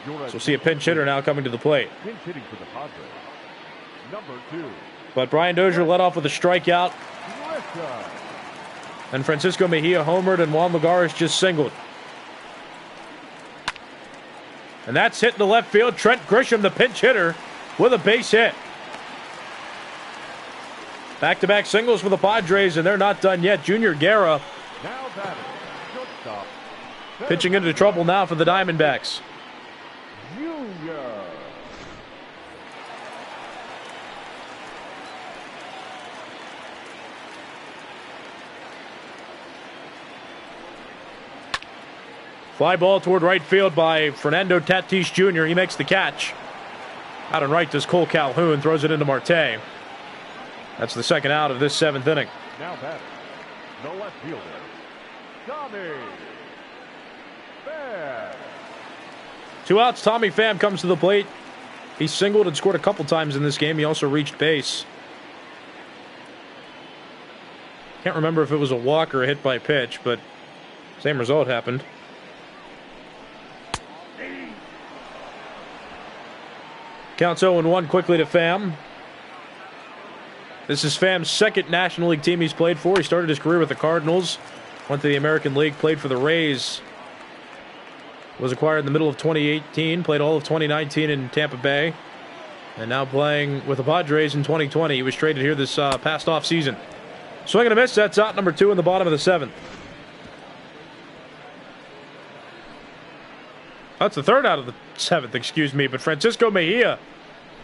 So we'll see a pinch hitter now coming to the plate. Pinch hitting for the Padres. Number 2. But Brian Dozier led off with a strikeout. And Francisco Mejia homered, and Juan Lagares just singled. And that's hit in the left field. Trent Grisham, the pinch hitter, with a base hit. Back-to-back singles for the Padres, and they're not done yet. Junior Guerra Now batting. Shortstop. pitching into trouble now for the Diamondbacks. Junior. Fly ball toward right field by Fernando Tatis Jr. He makes the catch. Out and right does Cole Calhoun, throws it into Marte. That's the second out of this 7th inning. Now batting. The left fielder. Tommy Pham. 2 outs. Tommy Pham comes to the plate. He singled and scored a couple times in this game. He also reached base. Can't remember if it was a walk or a hit by pitch, but same result happened. Counts 0-1 quickly to Pham. This is Pham's 2nd National League team he's played for. He started his career with the Cardinals, went to the American League, played for the Rays, was acquired in the middle of 2018, played all of 2019 in Tampa Bay, and now playing with the Padres in 2020. He was traded here this past offseason. Swing and a miss. That's out number 2 in the bottom of the 7th. That's the 3rd out of the 7th, excuse me. But Francisco Mejia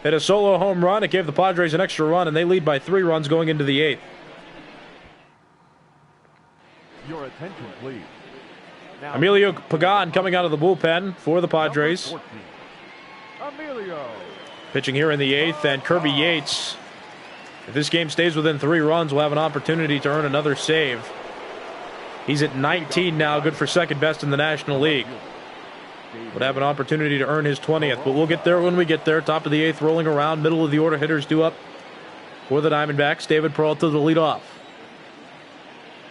hit a solo home run. It gave the Padres an extra run, and they lead by 3 runs going into the 8th. Your attention, please. Now, Emilio Pagan coming out of the bullpen for the Padres. number 14. Emilio. Pitching here in the 8th, and Kirby Yates, if this game stays within 3 runs, will have an opportunity to earn another save. He's at 19 now, good for 2nd best in the National League. Would have an opportunity to earn his 20th, but we'll get there when we get there. Top of the 8th, rolling around, middle of the order, hitters due up for the Diamondbacks. David Peralta to lead off.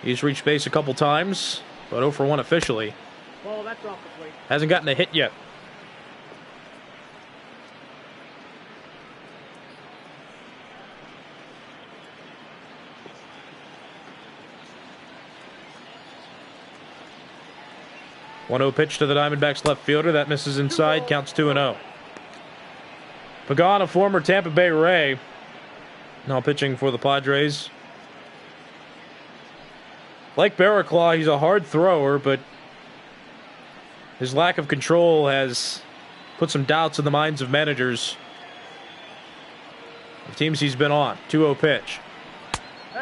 He's reached base a couple times, but 0 for 1 officially. Well, that's off the plate. Hasn't gotten a hit yet. One 0 pitch to the Diamondbacks left fielder. That misses inside. Counts 2-0. Pagan, a former Tampa Bay Ray, now pitching for the Padres. Like Barraclaw, he's a hard thrower, but his lack of control has put some doubts in the minds of managers of teams he's been on. 2-0 pitch.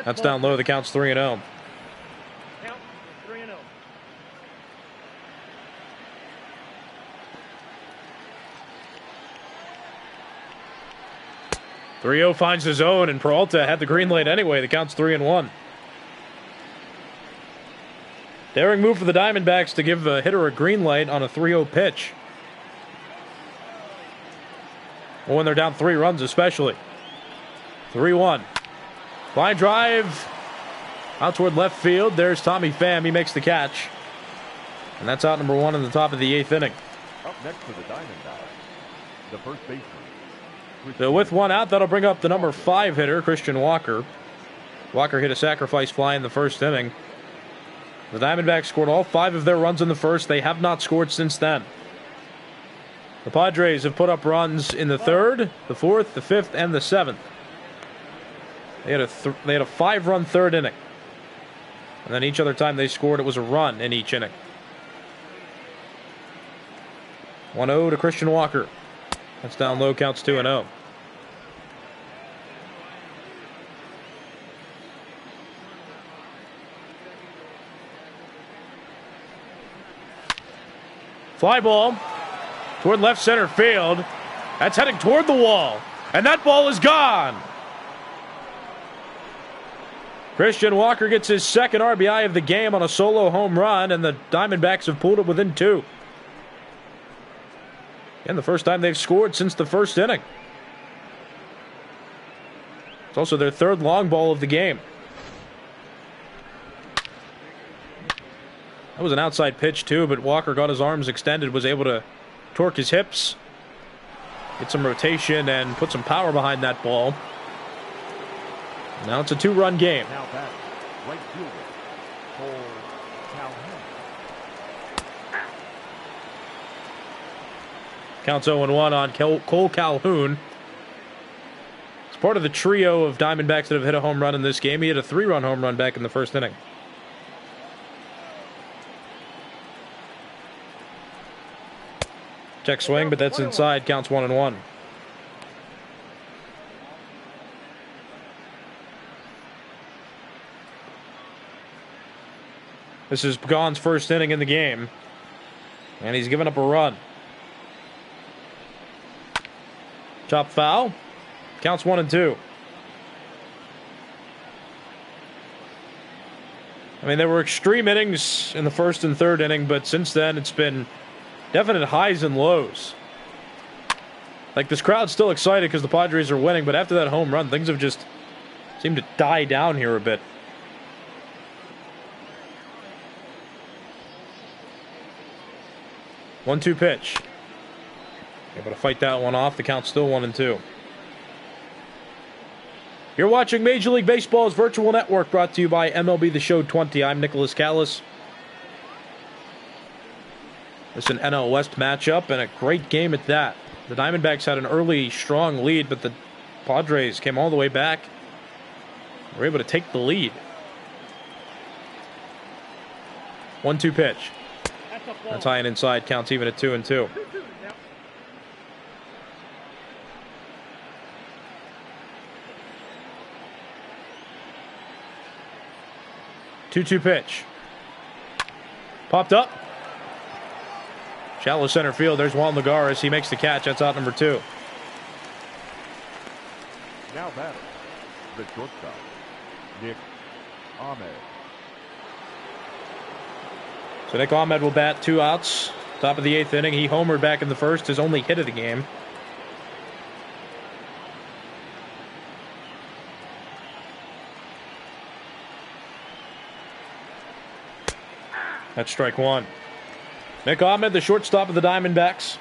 That's down low. The count's 3-0. Count 3-0. 3-0 finds the zone, and Peralta had the green light anyway. The count's 3-1. Daring move for the Diamondbacks to give a hitter a green light on a 3-0 pitch. Well, when they're down 3 runs especially. 3-1. Line drive out toward left field. There's Tommy Pham. He makes the catch. And that's out number 1 in the top of the 8th inning. Up next for the Diamondbacks, the first baseman. So with 1 out, that'll bring up the number 5 hitter, Christian Walker. Walker hit a sacrifice fly in the first inning. The Diamondbacks scored all 5 of their runs in the first. They have not scored since then. The Padres have put up runs in the 3rd, the 4th, the 5th, and the 7th. They had a 5-run 3rd inning. And then each other time they scored, it was a run in each inning. 1-0 to Christian Walker. That's down low, counts 2-0. Fly ball toward left center field. That's heading toward the wall. And that ball is gone. Christian Walker gets his 2nd RBI of the game on a solo home run, and the Diamondbacks have pulled it within 2. And the first time they've scored since the first inning. It's also their 3rd long ball of the game. That was an outside pitch too, but Walker got his arms extended, was able to torque his hips, get some rotation, and put some power behind that ball. Now it's a 2-run game. Now back, right fielder, Cole Calhoun. Counts 0-1 on Cole Calhoun. It's part of the trio of Diamondbacks that have hit a home run in this game. He hit a 3-run home run back in the first inning. Check swing, but that's inside. Counts 1-1. This is Pagan's first inning in the game, and he's given up a run. Chop foul. Counts 1-2. I mean, there were extreme innings in the 1st and 3rd inning, but since then it's been definite highs and lows. Like, this crowd's still excited because the Padres are winning, but after that home run, things have just seemed to die down here a bit. One-two pitch. Able to fight that one off. The count's still 1-2. You're watching Major League Baseball's virtual network, brought to you by MLB The Show 20. I'm Nicholas Callis. It's an NL West matchup, and a great game at that. The Diamondbacks had an early, strong lead, but the Padres came all the way back. Were able to take the lead. 1-2 pitch. That's high and inside. Counts even at 2-2. 2-2 pitch. Popped up. Shallow center field. There's Juan Lagares. He makes the catch. That's out number 2. Now batter, the shortstop, Nick Ahmed. So Nick Ahmed will bat 2 outs. Top of the 8th inning. He homered back in the first. His only hit of the game. That's strike 1. Nick Ahmed, the shortstop of the Diamondbacks.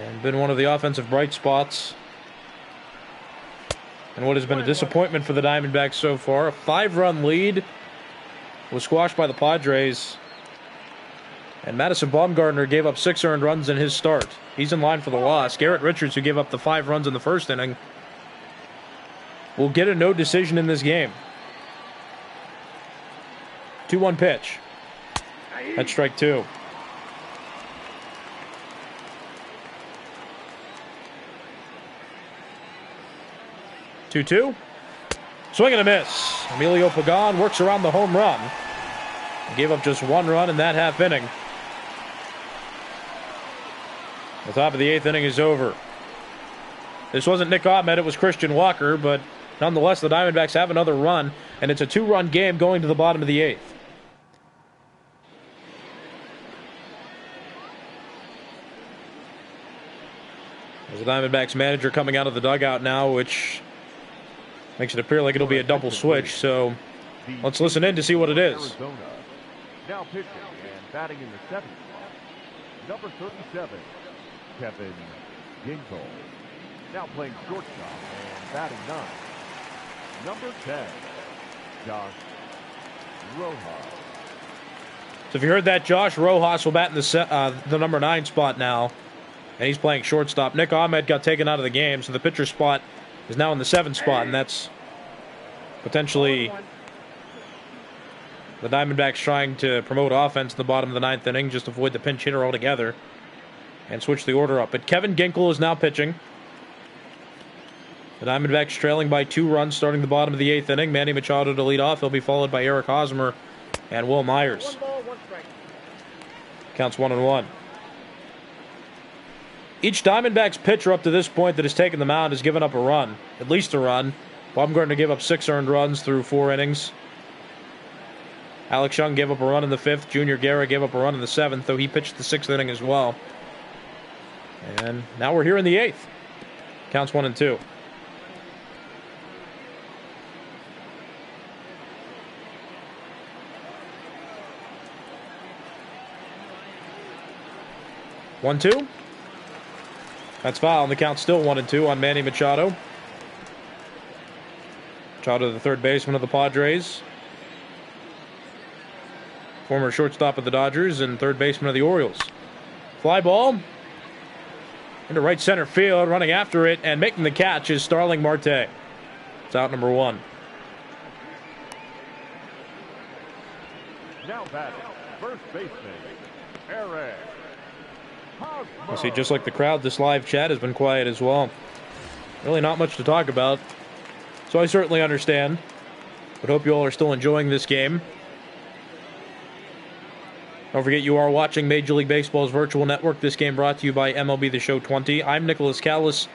And been one of the offensive bright spots. And what has been a disappointment for the Diamondbacks so far. A 5-run lead was squashed by the Padres And Madison Bumgarner gave up 6 earned runs in his start. He's in line for the loss. Garrett Richards, who gave up the 5 runs in the first inning, will get a no decision in this game. 2-1 pitch. That's strike 2. Two. Swing and a miss. Emilio Pagan works around the home run. He gave up just 1 run in that half inning. The top of the 8th inning is over. This wasn't Nick Ahmed, it was Christian Walker, but nonetheless, the Diamondbacks have another run, and it's a 2-run game going to the bottom of the 8th. There's the Diamondbacks manager coming out of the dugout now, which makes it appear like it'll be a double switch, so let's listen in to see what it is. Arizona. Now pitching and batting in the 7th spot, number 37, Kevin Ginkel. Now playing shortstop and batting 9, number 10, Josh Rojas. So if you heard that, Josh Rojas will bat in the number 9 spot now, and he's playing shortstop. Nick Ahmed got taken out of the game, so the pitcher spot is now in the 7th spot, and that's potentially the Diamondbacks trying to promote offense in the bottom of the 9th inning, just avoid the pinch hitter altogether, and switch the order up. But Kevin Ginkel is now pitching. The Diamondbacks trailing by 2 runs starting the bottom of the 8th inning. Manny Machado to lead off. He'll be followed by Eric Hosmer and Will Myers. 1 ball, 1 strike. Counts 1-1. Each Diamondbacks pitcher up to this point that has taken the mound has given up a run, at least a run. Bumgarner gave up 6 earned runs through 4 innings. Alex Young gave up a run in the 5th. Junior Guerra gave up a run in the 7th, though he pitched the 6th inning as well. And now we're here in the 8th. Counts 1-2. One, 2. That's foul, and the count's still 1-2 on Manny Machado. Machado, the third baseman of the Padres. Former shortstop of the Dodgers and third baseman of the Orioles. Fly ball into right center field, running after it, and making the catch is Starling Marte. It's out number 1. Now batting, first baseman, Eric. I see, just like the crowd, this live chat has been quiet as well. Really not much to talk about, so I certainly understand. But hope you all are still enjoying this game. Don't forget, you are watching Major League Baseball's virtual network. This game brought to you by MLB The Show 20. I'm Nicholas Callis.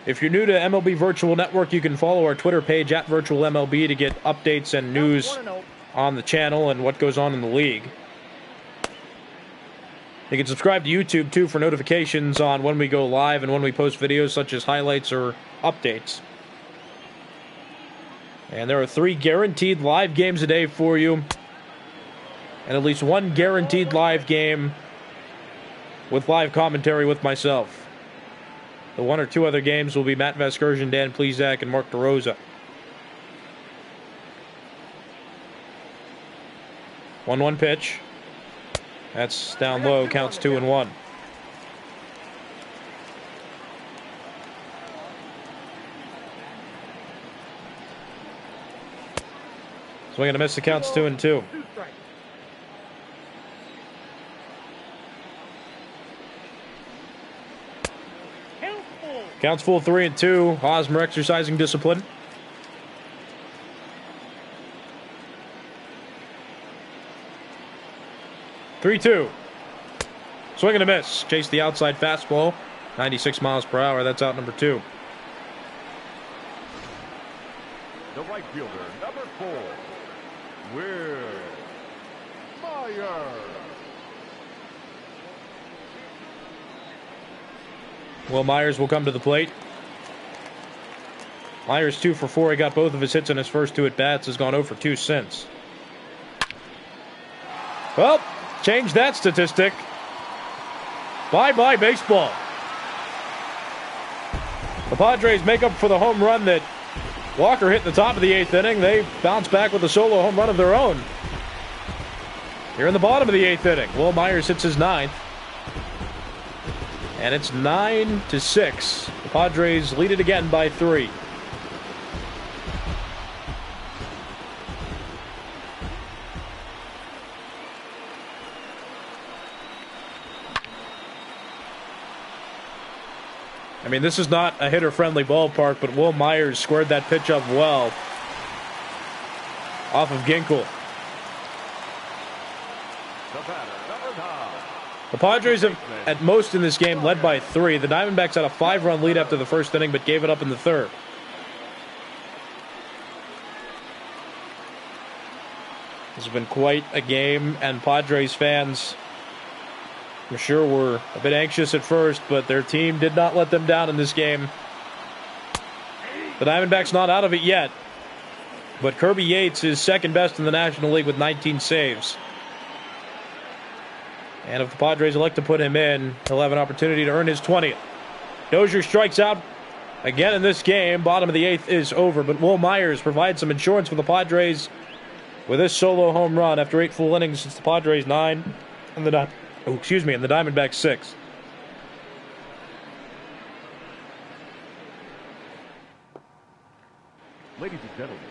If you're new to MLB Virtual Network, you can follow our Twitter page at VirtualMLB to get updates and news on the channel and what goes on in the league. You can subscribe to YouTube, too, for notifications on when we go live and when we post videos such as highlights or updates. And there are 3 guaranteed live games a day for you, and at least 1 guaranteed live game with live commentary with myself. The 1 or 2 other games will be Matt Vasgersian, Dan Plesac, and Mark DeRosa. 1-1 pitch. That's down low, counts 2-1. Swing and a miss, the count's 2-2. Counts full 3-2. Hosmer exercising discipline. Three-two. Swing and a miss. Chase the outside fastball. 96 miles per hour. That's out number 2. The right fielder, number 4, Will Myers. Will Myers will come to the plate. Myers 2 for 4. He got both of his hits in his first 2 at-bats. Has gone 0 for 2 since. Well, change that statistic. Bye-bye baseball. The Padres make up for the home run that Walker hit in the top of the 8th inning. They bounce back with a solo home run of their own. Here in the bottom of the 8th inning, Will Myers hits his 9th. And it's 9-6. The Padres lead it again by 3. I mean, this is not a hitter-friendly ballpark, but Will Myers squared that pitch up well off of Ginkel. The Padres have, at most in this game, led by 3. The Diamondbacks had a 5-run lead after the first inning, but gave it up in the 3rd. This has been quite a game, and Padres fans, I'm sure, were a bit anxious at first, but their team did not let them down in this game. The Diamondbacks not out of it yet, but Kirby Yates is second best in the National League with 19 saves. And if the Padres elect to put him in, he'll have an opportunity to earn his 20th. Dozier strikes out again in this game. Bottom of the 8th is over, but Will Myers provides some insurance for the Padres with this solo home run after 8 full innings since the Padres 9 and the Diamondbacks 6. Ladies and gentlemen,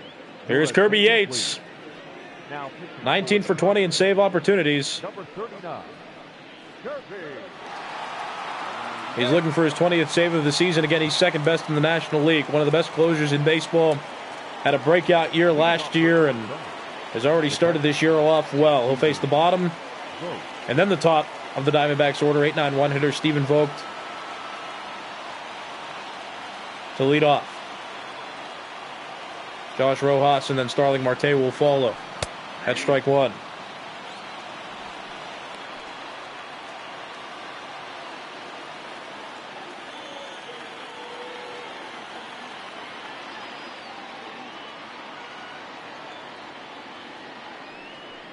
here's Kirby Yates. 19 for 20 in save opportunities. Number 39, Kirby. He's looking for his 20th save of the season. Again, he's second best in the National League. One of the best closers in baseball. Had a breakout year last year and has already started this year off well. He'll face the bottom and then the top of the Diamondbacks order. 8-9-1 hitter Stephen Vogt to lead off. Josh Rojas and then Starling Marte will follow. That's strike 1.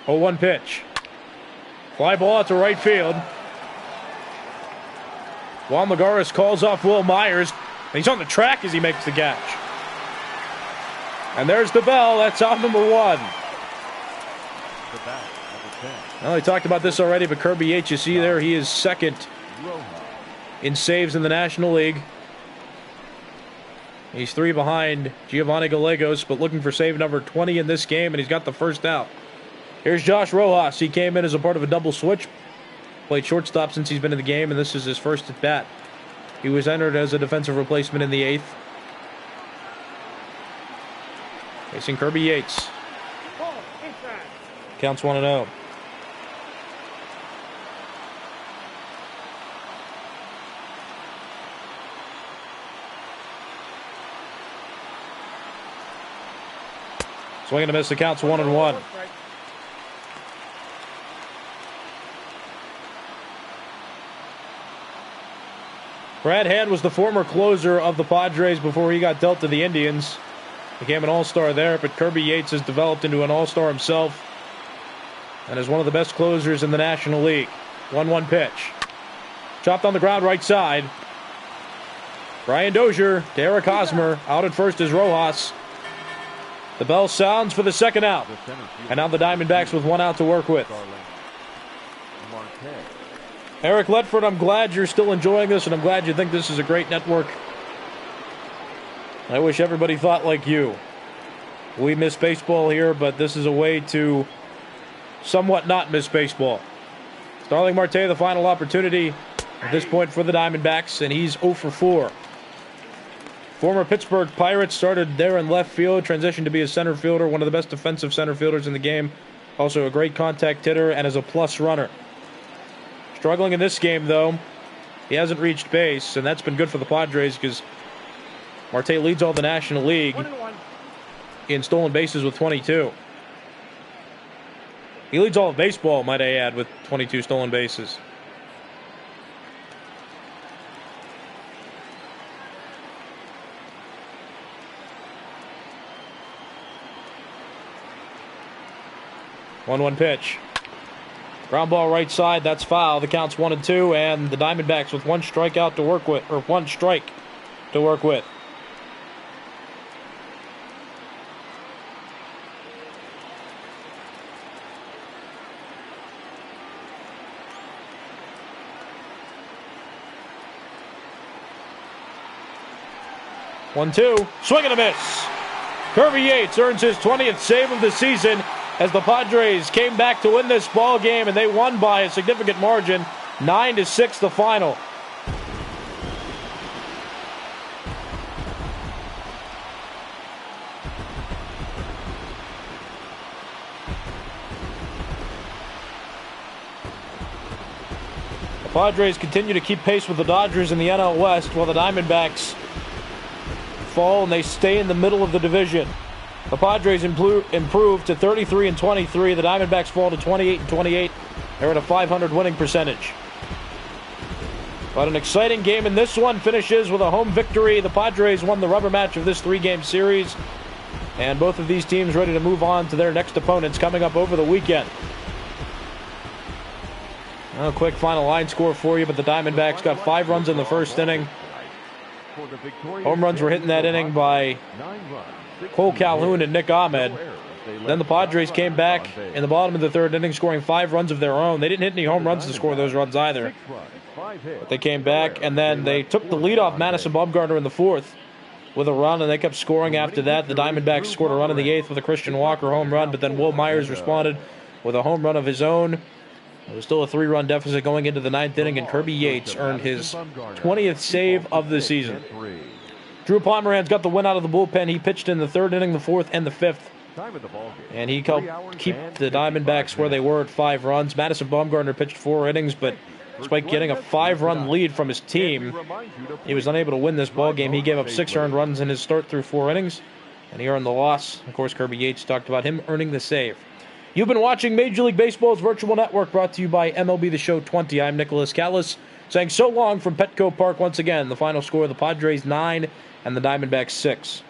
Oh, 1 pitch. Fly ball out to right field. Juan Lagares calls off Will Myers. He's on the track as he makes the catch. And there's the bell. That's out number 1. Well, I talked about this already, but Kirby Yates, you see there, he is second in saves in the National League. He's 3 behind Giovanni Gallegos, but looking for save number 20 in this game, and he's got the first out. Here's Josh Rojas. He came in as a part of a double switch. Played shortstop since he's been in the game, and this is his first at bat. He was entered as a defensive replacement in the 8th. Facing Kirby Yates. Counts 1-0. Swing and a miss. The count's 1-1. Brad Hand was the former closer of the Padres before he got dealt to the Indians. Became an all-star there, but Kirby Yates has developed into an all-star himself and is one of the best closers in the National League. 1-1 pitch. Chopped on the ground right side. Brian Dozier to Eric Hosmer. Out at first is Rojas. The bell sounds for the second out. And now the Diamondbacks with 1 out to work with. Eric Ledford, I'm glad you're still enjoying this, and I'm glad you think this is a great network. I wish everybody thought like you. We miss baseball here, but this is a way to somewhat not miss baseball. Starling Marte, the final opportunity at this point for the Diamondbacks, and he's 0 for 4. Former Pittsburgh Pirates, started there in left field, transitioned to be a center fielder, one of the best defensive center fielders in the game. Also a great contact hitter and is a plus runner. Struggling in this game, though. He hasn't reached base, and that's been good for the Padres because Marte leads all the National League in stolen bases with 22. He leads all of baseball, might I add, with 22 stolen bases. One pitch. Ground ball right side, that's foul. The count's 1-2, and the Diamondbacks with 1 strikeout to work with, or 1 strike to work with. 1-2. Swing and a miss. Kirby Yates earns his 20th save of the season as the Padres came back to win this ball game, and they won by a significant margin, 9-6 the final. The Padres continue to keep pace with the Dodgers in the NL West, while the Diamondbacks fall and they stay in the middle of the division. The Padres improve to 33-23. The Diamondbacks fall to 28-28. They're at a .500 winning percentage. But an exciting game in this one finishes with a home victory. The Padres won the rubber match of this 3-game series, and both of these teams ready to move on to their next opponents coming up over the weekend. A quick final line score for you, but the Diamondbacks got 5 runs in the first inning. Home runs were hit in that inning by Cole Calhoun and Nick Ahmed. Then the Padres came back in the bottom of the third inning, scoring 5 runs of their own. They didn't hit any home runs to score those runs either. But they came back, and then they took the lead off Madison Bumgarner in the fourth with a run, and they kept scoring after that. The Diamondbacks scored a run in the eighth with a Christian Walker home run, but then Will Myers responded with a home run of his own. It was still a 3-run deficit going into the ninth inning, and Kirby Yates earned his 20th save of the season. Drew Pomeranz got the win out of the bullpen. He pitched in the third inning, the fourth, and the fifth. And he helped keep the Diamondbacks where they were at 5 runs. Madison Bumgarner pitched 4 innings, but despite getting a 5-run lead from his team, he was unable to win this ball game. He gave up 6 earned runs in his start through 4 innings, and he earned the loss. Of course, Kirby Yates talked about him earning the save. You've been watching Major League Baseball's Virtual Network, brought to you by MLB The Show 20. I'm Nicholas Callis, saying so long from Petco Park once again. The final score of the Padres 9 and the Diamondbacks 6.